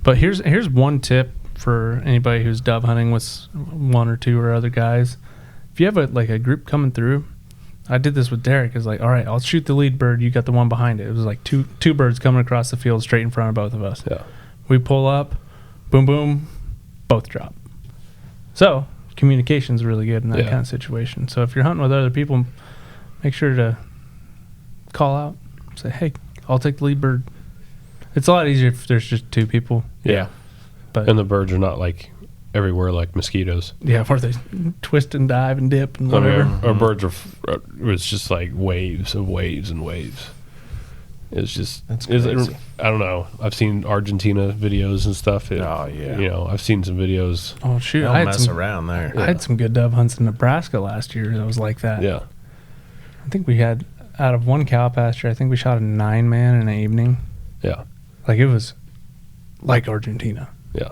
But here's one tip for anybody who's dove hunting with one or two or other guys. If you have a group coming through, I did this with Derek. It's like, all right, I'll shoot the lead bird. You got the one behind it. It was like two birds coming across the field straight in front of both of us. Yeah. We pull up, boom, boom, both drop. So communication's really good in that Yeah. kind of situation. So if you're hunting with other people, make sure to call out, say, hey, I'll take the lead bird. It's a lot easier if there's just two people. Yeah. But And the birds are not like everywhere like mosquitoes. yeah, where they twist and dive and dip and I mean, whatever. our birds it's just like waves and waves and waves. It's just, That's crazy. I don't know. I've seen Argentina videos and stuff. Oh, yeah. I've seen some videos. Oh shoot, They'll I had mess some around there. I had some good dove hunts in Nebraska last year that was like that. Yeah. I think we had, out of one cow pasture, I think we shot a 9-man in the evening. Yeah. Like it was like Argentina. Yeah.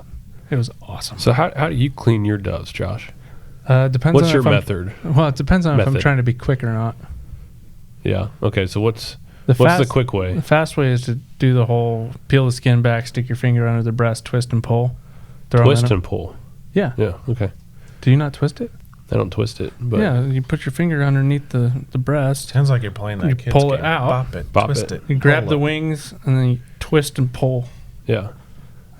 It was awesome. So how do you clean your doves, Josh? Depends What's on your if I'm- method? Well, it depends on if I'm Method. trying to be quick or not. Yeah. Okay. So what's The the quick way? The fast way is to do the whole peel the skin back, stick your finger under the breast, twist and pull. Throw 'em in Twist a- and pull. Yeah. Yeah. Okay. Do you not twist it? I don't twist it, but Yeah. You put your finger underneath the breast. Sounds like you're playing that You kid's pull it game. out. Bop it. Bop twist it. it. You grab pull the it. wings and then you twist and pull. yeah.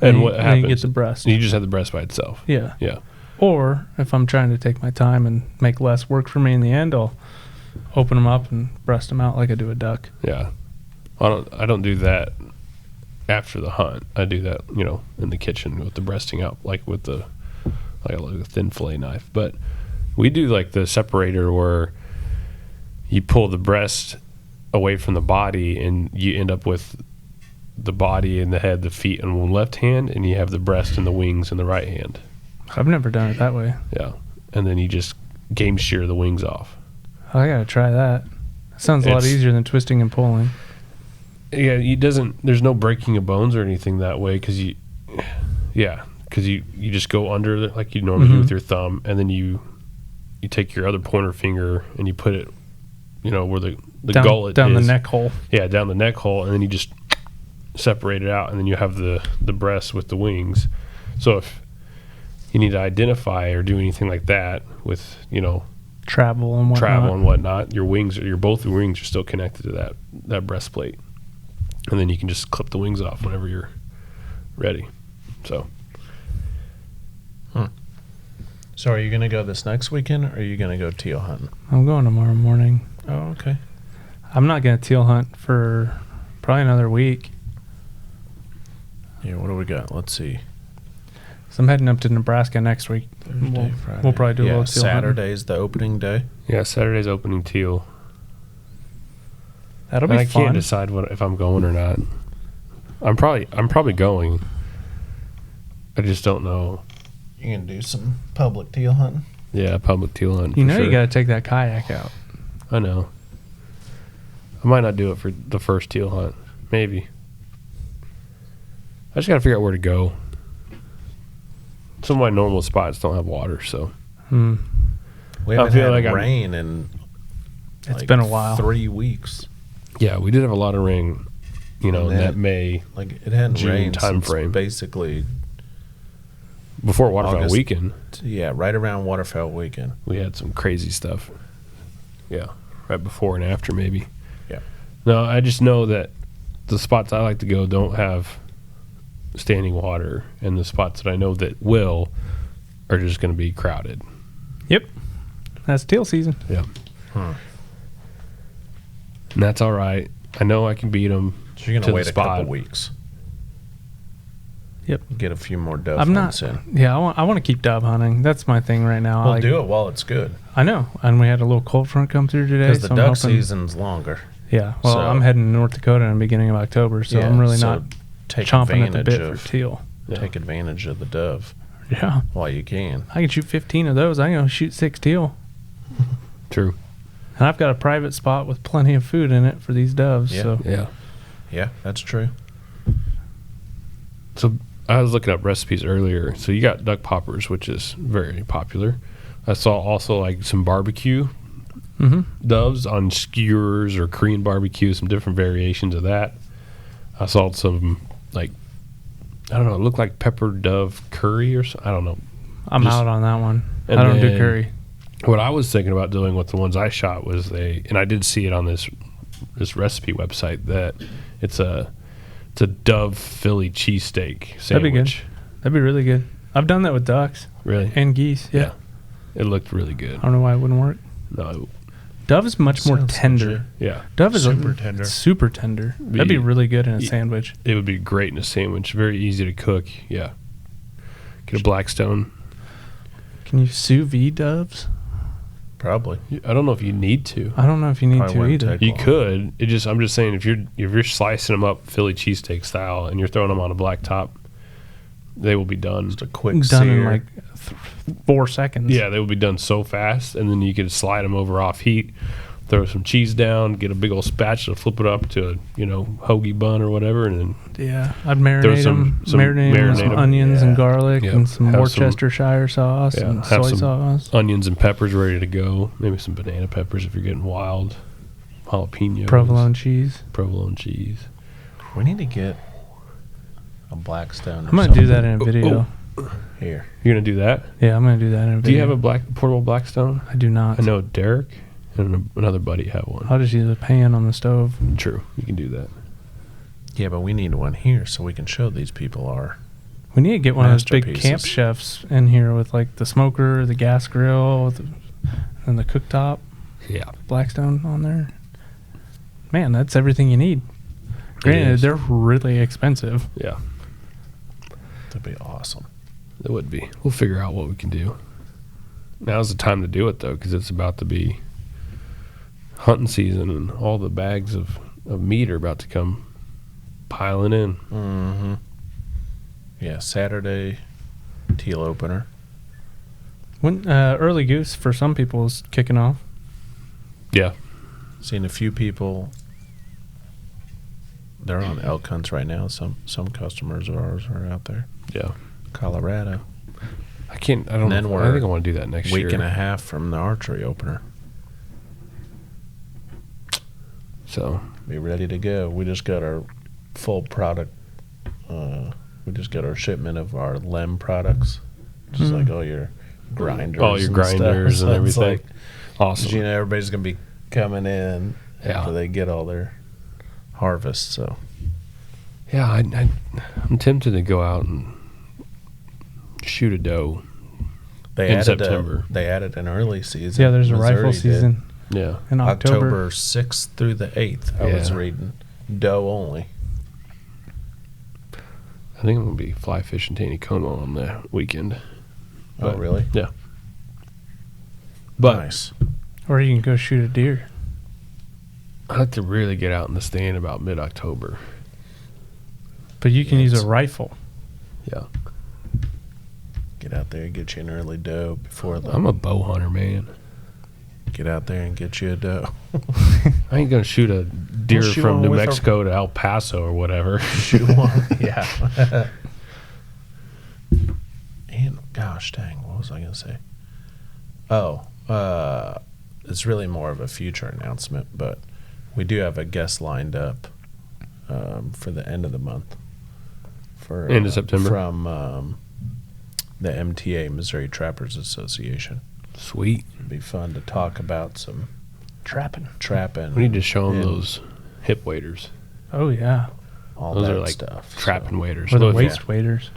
And what then happens? you get the breast. You just have the breast by itself. Yeah. Yeah. Or if I'm trying to take my time and make less work for me in the end, I'll open them up and breast them out like I do a duck. Yeah. I don't do that after the hunt. I do that, in the kitchen with the breasting out, like with like a thin fillet knife. But we do like the separator where you pull the breast away from the body and you end up with the body and the head, the feet in one left hand, and you have the breast and the wings in the right hand. I've never done it that way. Yeah. And then you just game shear the wings off. I gotta try that. Sounds a lot It's- easier than twisting and pulling. Yeah, there's no breaking of bones or anything that way because you just go under like you normally do with your thumb, and then you take your other pointer finger and you put it, where the gullet down is. the neck hole. Yeah, down the neck hole, and then you just separate it out, and then you have the breast with the wings. So if you need to identify or do anything like that with, Travel and whatnot. travel and whatnot, both your wings are still connected to that breastplate. And then you can just clip the wings off whenever you're ready. So So are you going to go this next weekend, or are you going to go teal hunting? I'm going tomorrow morning. Oh, okay. I'm not gonna teal hunt for probably another week. Yeah, what do we got? Let's see. So I'm heading up to Nebraska next week. Thursday, Friday. We'll probably do a Yeah, little teal hunting. Saturday's the opening day. yeah, Saturday's opening teal. That'll And be I fun. can't decide if I'm going or not. I'm probably going. I just don't know. You can do some public teal hunting. Yeah, public teal hunt. You for know sure. you gotta take that kayak out. I know. I might not do it for the first teal hunt. Maybe. I just got to figure out where to go. Some of my normal spots don't have water, so. Hmm. We I haven't feel had like I'm- rain in It's been a while. 3 weeks. Yeah, we did have a lot of rain, in And that that- May Like it hadn't June rained time since frame. basically, before Waterfowl August. weekend. yeah, right around Waterfowl weekend. We had some crazy stuff. Yeah, right before and after maybe. Yeah. No, I just know that the spots I like to go don't have standing water, and the spots that I know that will are just going to be crowded. Yep. That's teal season. Yeah. Huh. And that's all right. I know I can beat them. So you're To gonna the wait a spot. couple weeks. Yep. Get a few more dove I'm not. hunts in. Yeah, I want to keep dove hunting. That's my thing right now. We'll do it while it's good. I know, and we had a little cold front come through today. Because the so I'm duck hoping- season's longer. Yeah. Well, So- I'm heading to North Dakota in the beginning of October, so Yeah, I'm really so not take chomping at the advantage bit of for teal. take advantage of the dove Yeah. while you can. I can shoot 15 of those. I can go shoot 6 teal. True. And I've got a private spot with plenty of food in it for these doves. Yeah. So Yeah. Yeah, that's true. So I was looking up recipes earlier. So you got duck poppers, which is very popular. I saw also like some barbecue doves on skewers or Korean barbecue, some different variations of that. I saw some like, I don't know, it looked like pepper dove curry or something. I don't know. I'm Just- out on that one. and I don't do then- curry. What I was thinking about doing with the ones I shot was and I did see it on this recipe website, that it's a dove Philly cheesesteak sandwich. That'd be good. That'd be really good. I've done that with ducks Really? and geese. Yeah. It looked really good. I don't know why it wouldn't work. No. Dove is much more Sounds tender. legit. Yeah. Dove is Super tender. Super tender. That'd be really good in a sandwich. It would be great in a sandwich. Very easy to cook. Yeah. Get a Blackstone. Can you sous vide doves? Probably. I don't know if you need to. I don't know if you need Probably to wouldn't either. take- You could. I'm just saying, if you're slicing them up Philly cheesesteak style and you're throwing them on a black top, they will be done. Just a quick Done in sear. like 4 seconds. Yeah, they will be done so fast, and then you could slide them over off heat, throw some cheese down, get a big old spatula, flip it up to a hoagie bun or whatever, and then Yeah, I'd marinate some- them. Marinate them with some 'em. onions and Yeah. garlic Yep. and some Have Worcestershire sauce Yeah, and have soy some- sauce. onions and peppers ready to go. Maybe some banana peppers if you're getting wild. Jalapeños. Provolone cheese. Provolone cheese. We need to get a Blackstone. I'm going to do that in a video. Here. You're gonna do that? Yeah, I'm going to do that in a video. Do you have a portable Blackstone? I do not. I know Derek and another buddy have one. I'll just use a pan on the stove. True, you can do that. Yeah, but we need one here so we can show these people our. We need to get one of those big Masterpieces. camp chefs in here with like the smoker, the gas grill, and the cooktop. Yeah. Blackstone on there. Man, that's everything you need. Granted, is. they're really expensive. Yeah, That'd be awesome. it would be. We'll figure out what we can do. Now's the time to do it, though, because it's about to be hunting season, and all the bags of meat are about to come piling in. Mm-hmm. Yeah, Saturday, teal opener. When early goose for some people is kicking off. Yeah. Seen a few people. They're on elk hunts right now. Some customers of ours are out there. Yeah. Colorado. I don't And then know. we're I think I want to do that next Week year. and a half from the archery opener. So, Be ready to go. We just got our full product. We just got our shipment of our LEM products. Just like all your grinders. all your and grinders stuff. and So it's everything. like, Awesome. you know, everybody's going to be coming in Yeah. after they get all their harvest. So Yeah, I'm tempted to go out and shoot a doe. they In added September. They added an early season. Yeah, there's a Missouri rifle did. season Yeah. in October. October 6th through the 8th. I was Yeah. reading doe only. I think I'm going to be fly fishing Taneycomo on the weekend. Oh, But- really? Yeah. But Nice. Or you can go shoot a deer. I have to really get out in the stand about mid-October. But you can use Yes. a rifle. Yeah. Get out there and get you an early doe before the. I'm a bow hunter, man. Get out there and get you a doe. I ain't going to shoot a deer We'll shoot from one New with a- Mexico to El Paso or whatever. Shoot one. Yeah. And gosh dang, what was I going to say? Oh, it's really more of a future announcement, but we do have a guest lined up for the end of the month. For End of September? From the MTA, Missouri Trappers Association. Sweet. It'd be fun to talk about some Trapping. trapping. We need to show them and those hip waders. Oh, yeah. all Those that are like stuff. trapping waders. Or the So if- waist waders.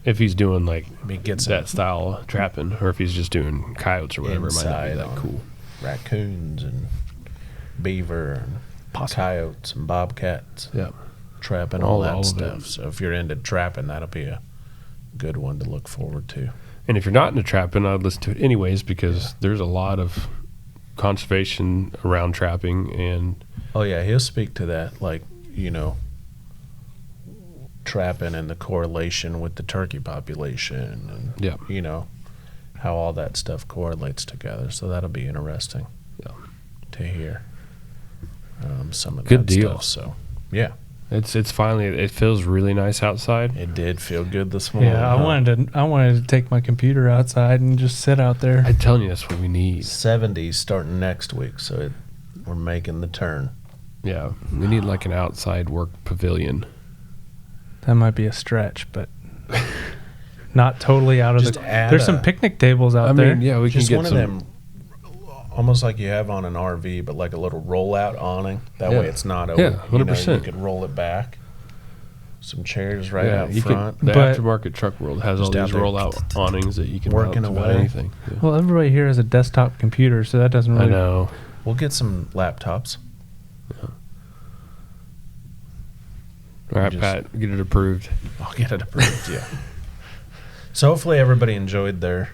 If he's doing like I mean, get some that style of trapping, or if he's just doing coyotes or whatever, it might not be Inside that on cool. raccoons and beaver and coyotes and bobcats, Yeah. trapping All all that of stuff. it. So if you're into trapping, that'll be a good one to look forward to. And if you're not into trapping, I'd listen to it anyways because there's a lot of conservation around trapping. And Oh yeah, he'll speak to that, like, you know, trapping and the correlation with the turkey population, and yeah, you know how all that stuff correlates together. So that'll be interesting. Yeah. To hear some of Good that deal. stuff. So yeah, it's finally, it feels really nice outside. it did feel good this morning. Yeah, I wanted to take my computer outside and just sit out there. I'm telling you, that's what we need. 70s starting next week, so we're making the turn. Yeah, we need like an outside work pavilion. That might be a stretch, but not totally out of Just the. add There's a- some picnic tables out I there. mean, yeah, we Just can one get of some. them, almost like you have on an RV, but like a little rollout awning. That Yeah. way it's not over. Yeah, You know, 100%. you could roll it back. Some chairs right Yeah, out you front. Can, the But- aftermarket truck world has all Just out these there rollout awnings that you can working mount to about away. anything. Yeah. Well, everybody here has a desktop computer, so that doesn't I really. know. We'll get some laptops. All right, Just- Pat, get it approved. I'll get it approved, yeah. So hopefully everybody enjoyed their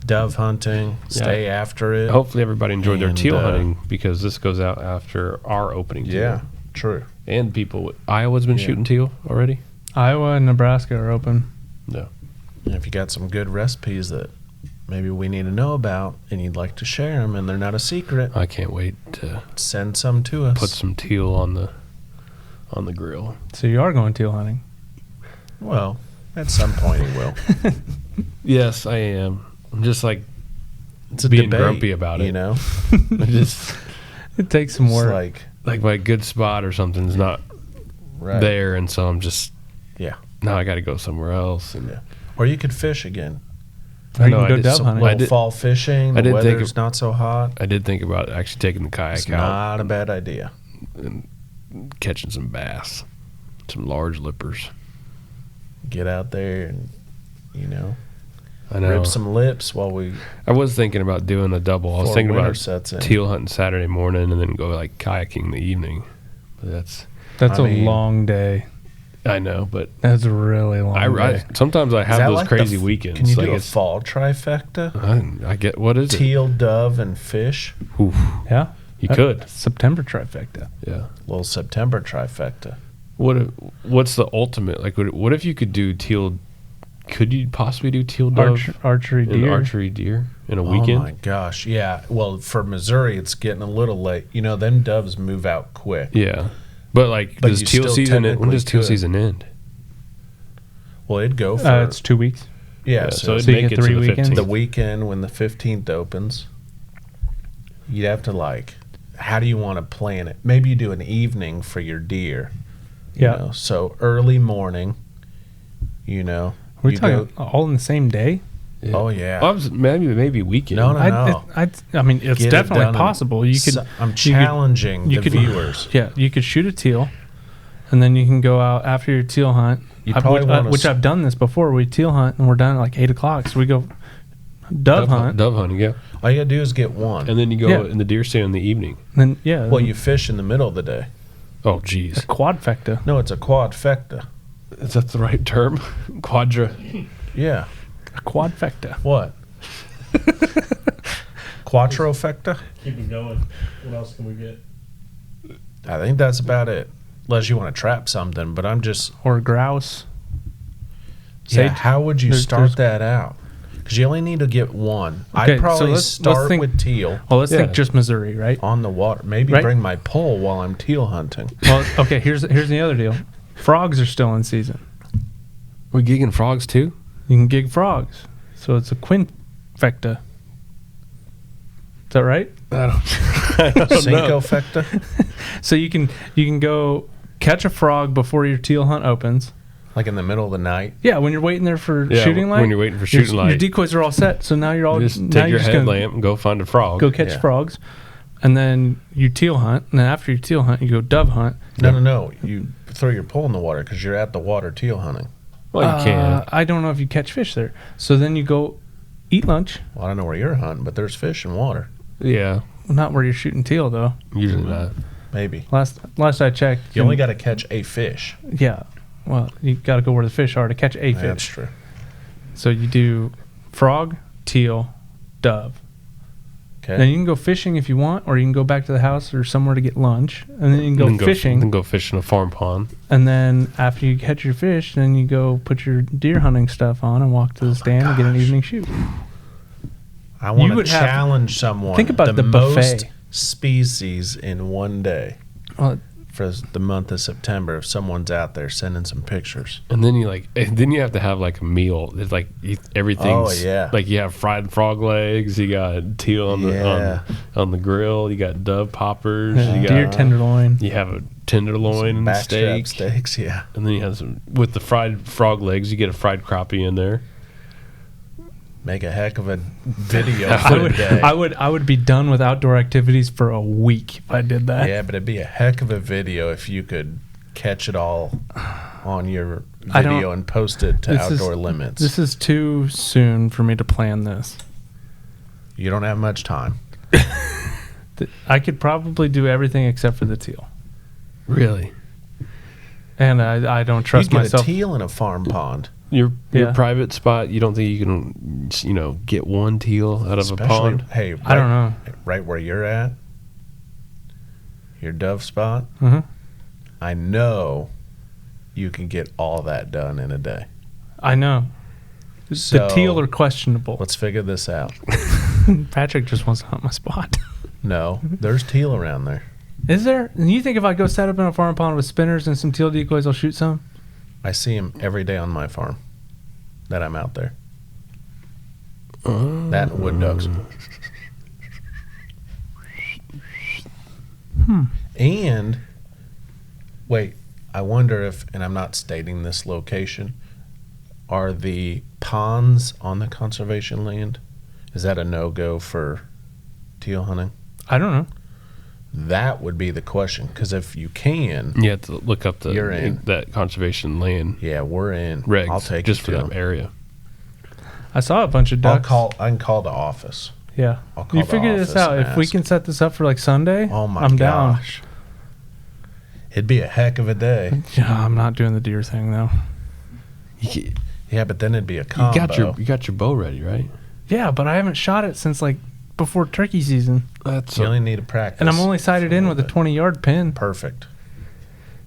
dove hunting. Stay after it. Hopefully everybody enjoyed their And, teal hunting because this goes out after our opening teal. Yeah, true. And people, Iowa's been Yeah. shooting teal already. Iowa and Nebraska are open. No. And if you got some good recipes that maybe we need to know about and you'd like to share them and they're not a secret, I can't wait to send some to us. put some teal on the grill. So you are going teal hunting. Well, at some point he will. Yes, I am. I'm just like It's a being debate, grumpy about it. You know? I just It takes some It's work. like, my good spot or something's not right. there, and so I'm just Yeah. now I got to go somewhere else. And Yeah. Or you could fish again. Or you know, can I go did dove some- hunting. Little did- fall fishing. I The did think weather's not so hot. I did think about actually taking the kayak It's out not a bad idea. and catching some bass, some large lippers. Get out there and, you know, I know. rip some lips while we I was thinking about doing a double. I was before thinking winter about sets in. teal hunting Saturday morning and then go like kayaking in the evening. But That's I a mean- long day. I know, but That's a really long I day. sometimes I Is have that those like the crazy f- weekends. Can you like do a it's, fall trifecta? I get what is Teal, dove, and fish. it? Oof, Yeah. you could, September trifecta. yeah. Little September trifecta. What's the ultimate? Like, what if you could do teal? Could you possibly do teal dove Archery and deer. archery deer in a Oh weekend? my gosh. Yeah. Well, for Missouri, it's getting a little late. You know, them doves move out quick. Yeah, but like, But does you teal still season? When technically does teal could. season end? Well, it'd go for It's 2 weeks. yeah. so So, it'd So you make get it to 3 the weekends? 15th. the weekend when the 15th opens, you'd have to like, how do you want to plan it? Maybe you do an evening for your deer. You Yeah. know? So early morning. You know. We're you talking all in the same day. Yeah. Oh yeah. Well, I was maybe weekend. No, no. I mean, it's Get it definitely done in- possible. You could. I'm you could- challenging you the could- viewers. Yeah, you could shoot a teal, and then you can go out after your teal hunt. You probably wanna which s- I've done this before. We teal hunt and we're done at like 8:00. So we go dove hunt. Dove hunting, yeah. All you gotta do is get one. And then you go Yeah. in the deer stand in the evening. Then yeah. Well, you fish in the middle of the day. Oh, a geez. quadfecta. No, it's a quadfecta. Is that the right term? Quadra. Yeah. A quadfecta. What? Quattrofecta? Keep it going. What else can we get? I think that's about it. Unless you want to trap something, but I'm just. Or grouse. Yeah, Sage- how would you there's- start that out? Because you only need to get one. Okay, I'd so probably let's start think- with teal Well, let's Yeah. think just Missouri, right? on the water. Maybe Right. bring my pole while I'm teal hunting. Well, okay. Here's the other deal. Frogs are still in season. We gigging frogs too? You can gig frogs. So it's a quinfecta. Is that right? I don't know. Syncofecta? So you can go catch a frog before your teal hunt opens. Like in the middle of the night? Yeah, when you're waiting there for Yeah, shooting light. when you're waiting for shooting your light. decoys are all set. So now you're all You just now take you're your just gonna headlamp and go find a frog. go catch Yeah. frogs, and then you teal hunt. And then after you teal hunt, you go dove hunt. No. You throw your pole in the water because you're at the water teal hunting. Well, you can. I don't know if you catch fish there. So then you go eat lunch. Well, I don't know where you're hunting, but there's fish in water. Yeah, Not where you're shooting teal though. usually not. Maybe. Last I checked, You only got to catch a fish. yeah. Well, you got to go where the fish are to catch a fish. That's true. So you do frog, teal, dove. Okay. Then you can go fishing if you want, or you can go back to the house or somewhere to get lunch, and then you can go fishing. Then go fish in a farm pond. And then after you catch your fish, then you go put your deer hunting stuff on and walk to the stand and get an evening shoot. I want to would have- challenge someone. think about the most buffet. species in one day Well, for the month of September. If someone's out there sending some pictures, And then then you have to have like a meal. It's like everything's. Oh, yeah. Like you have fried frog legs. You got teal on Yeah. on the grill. You got dove poppers. You deer got tenderloin. You have a tenderloin and backstrap steak. steaks. Yeah. And then you have some with the fried frog legs. You get a fried crappie in there. Make a heck of a video I for a would, day. I would be done with outdoor activities for a week if I did that. Yeah, but it'd be a heck of a video if you could catch it all on your I don't- video and post it to This is- Outdoor Limits. This is too soon for me to plan this. You don't have much time. I could probably do everything except for the teal, Really? and I don't trust you get myself. a teal in a farm pond. Your Yeah. private spot. You don't think you can get one teal out of a Especially, pond? hey, I don't know. right where you're at, your dove spot, Mhm. I know you can get all that done in a day. I know. So, the teal are questionable. let's figure this out. Patrick just wants to hunt my spot. No, there's teal around there. Is there? And you think if I go set up in a farm pond with spinners and some teal decoys, I'll shoot some? I see them every day on my farm that I'm out there. Oh. That and wood ducks. And wait, I wonder if, and I'm not stating this location, are the ponds on the conservation land, is that a no-go for teal hunting? I don't know. That would be the question, because if you can, You have to look up You're in. that conservation land yeah, we're in. regs I'll take just it for to that 'em. area. I saw a bunch of ducks. I can call the office. Yeah. I'll call You the figure this office out. and If we ask. can set this up for like Sunday, Oh my I'm down. gosh. It'd be a heck of a day. Yeah, I'm not doing the deer thing though. You Yeah, but then it'd be a combo. got your bow ready, right? Yeah, but I haven't shot it since like before turkey season, That's You only need to practice. and I'm only sighted in with a 20-yard pin. Perfect.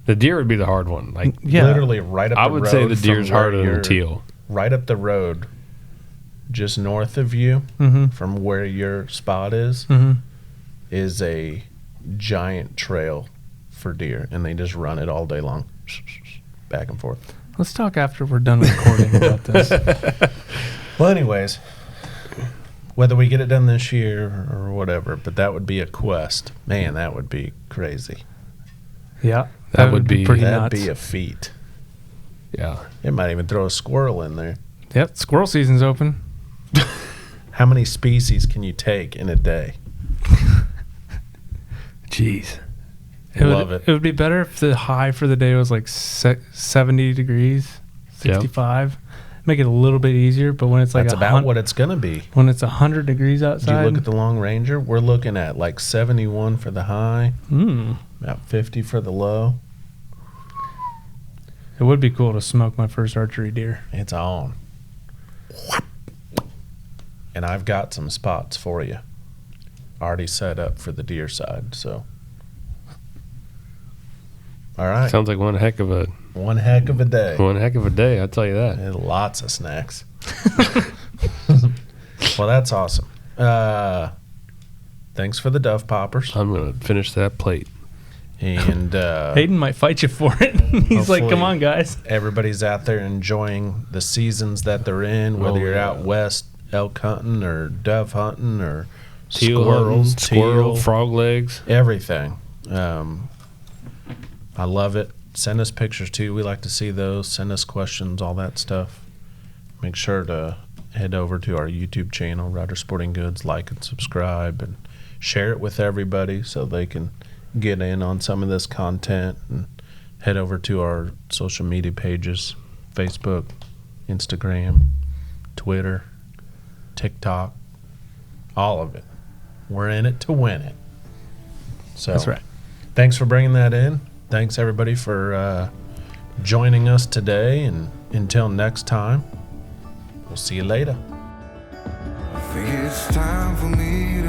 the deer would be the hard one. Like Yeah, Literally right up I the road. would say the from deer's where harder than you're- the teal. Right up the road, just north of you, Mm-hmm. from where your spot is a giant trail for deer, and they just run it all day long, back and forth. Let's talk after we're done recording about this. Well, anyways, whether we get it done this year or whatever, but that would be a quest. Man, that would be crazy. Yeah, That would be- pretty That'd nuts. be a feat. Yeah. It might even throw a squirrel in there. Yep, squirrel season's open. How many species can you take in a day? Jeez. Love it. It would be better if the high for the day was like 70 degrees, Yep. 65. Make it a little bit easier, but when it's like That's about what it's going to be. when it's 100 degrees Did you outside, look at the Long Ranger? We're looking at like 71 for the high, mm, about 50 for the low. it would be cool to smoke my first archery deer. It's on. And I've got some spots for you already set up for the deer side. So, all right, Sounds like one heck of a day. I'll tell you that. And lots of snacks. Well, that's awesome. Thanks for the dove poppers. I'm gonna finish that plate. And Hayden might fight you for it. He's like, Hopefully- "Come on, guys." everybody's out there enjoying the seasons that they're in, whether Oh, you're yeah. out west elk hunting or dove hunting or Teal squirrels, hunting, squirrel, teal, frog legs. everything. I love it. Send us pictures too. We like to see those. Send us questions, all that stuff. Make sure to head over to our YouTube channel, Rider Sporting Goods, like and subscribe, and share it with everybody so they can get in on some of this content. And head over to our social media pages, Facebook, Instagram, Twitter, TikTok, all of it. We're in it to win it. So That's right. thanks for bringing that in. Thanks everybody for joining us today. And until next time, we'll see you later. I think it's time for me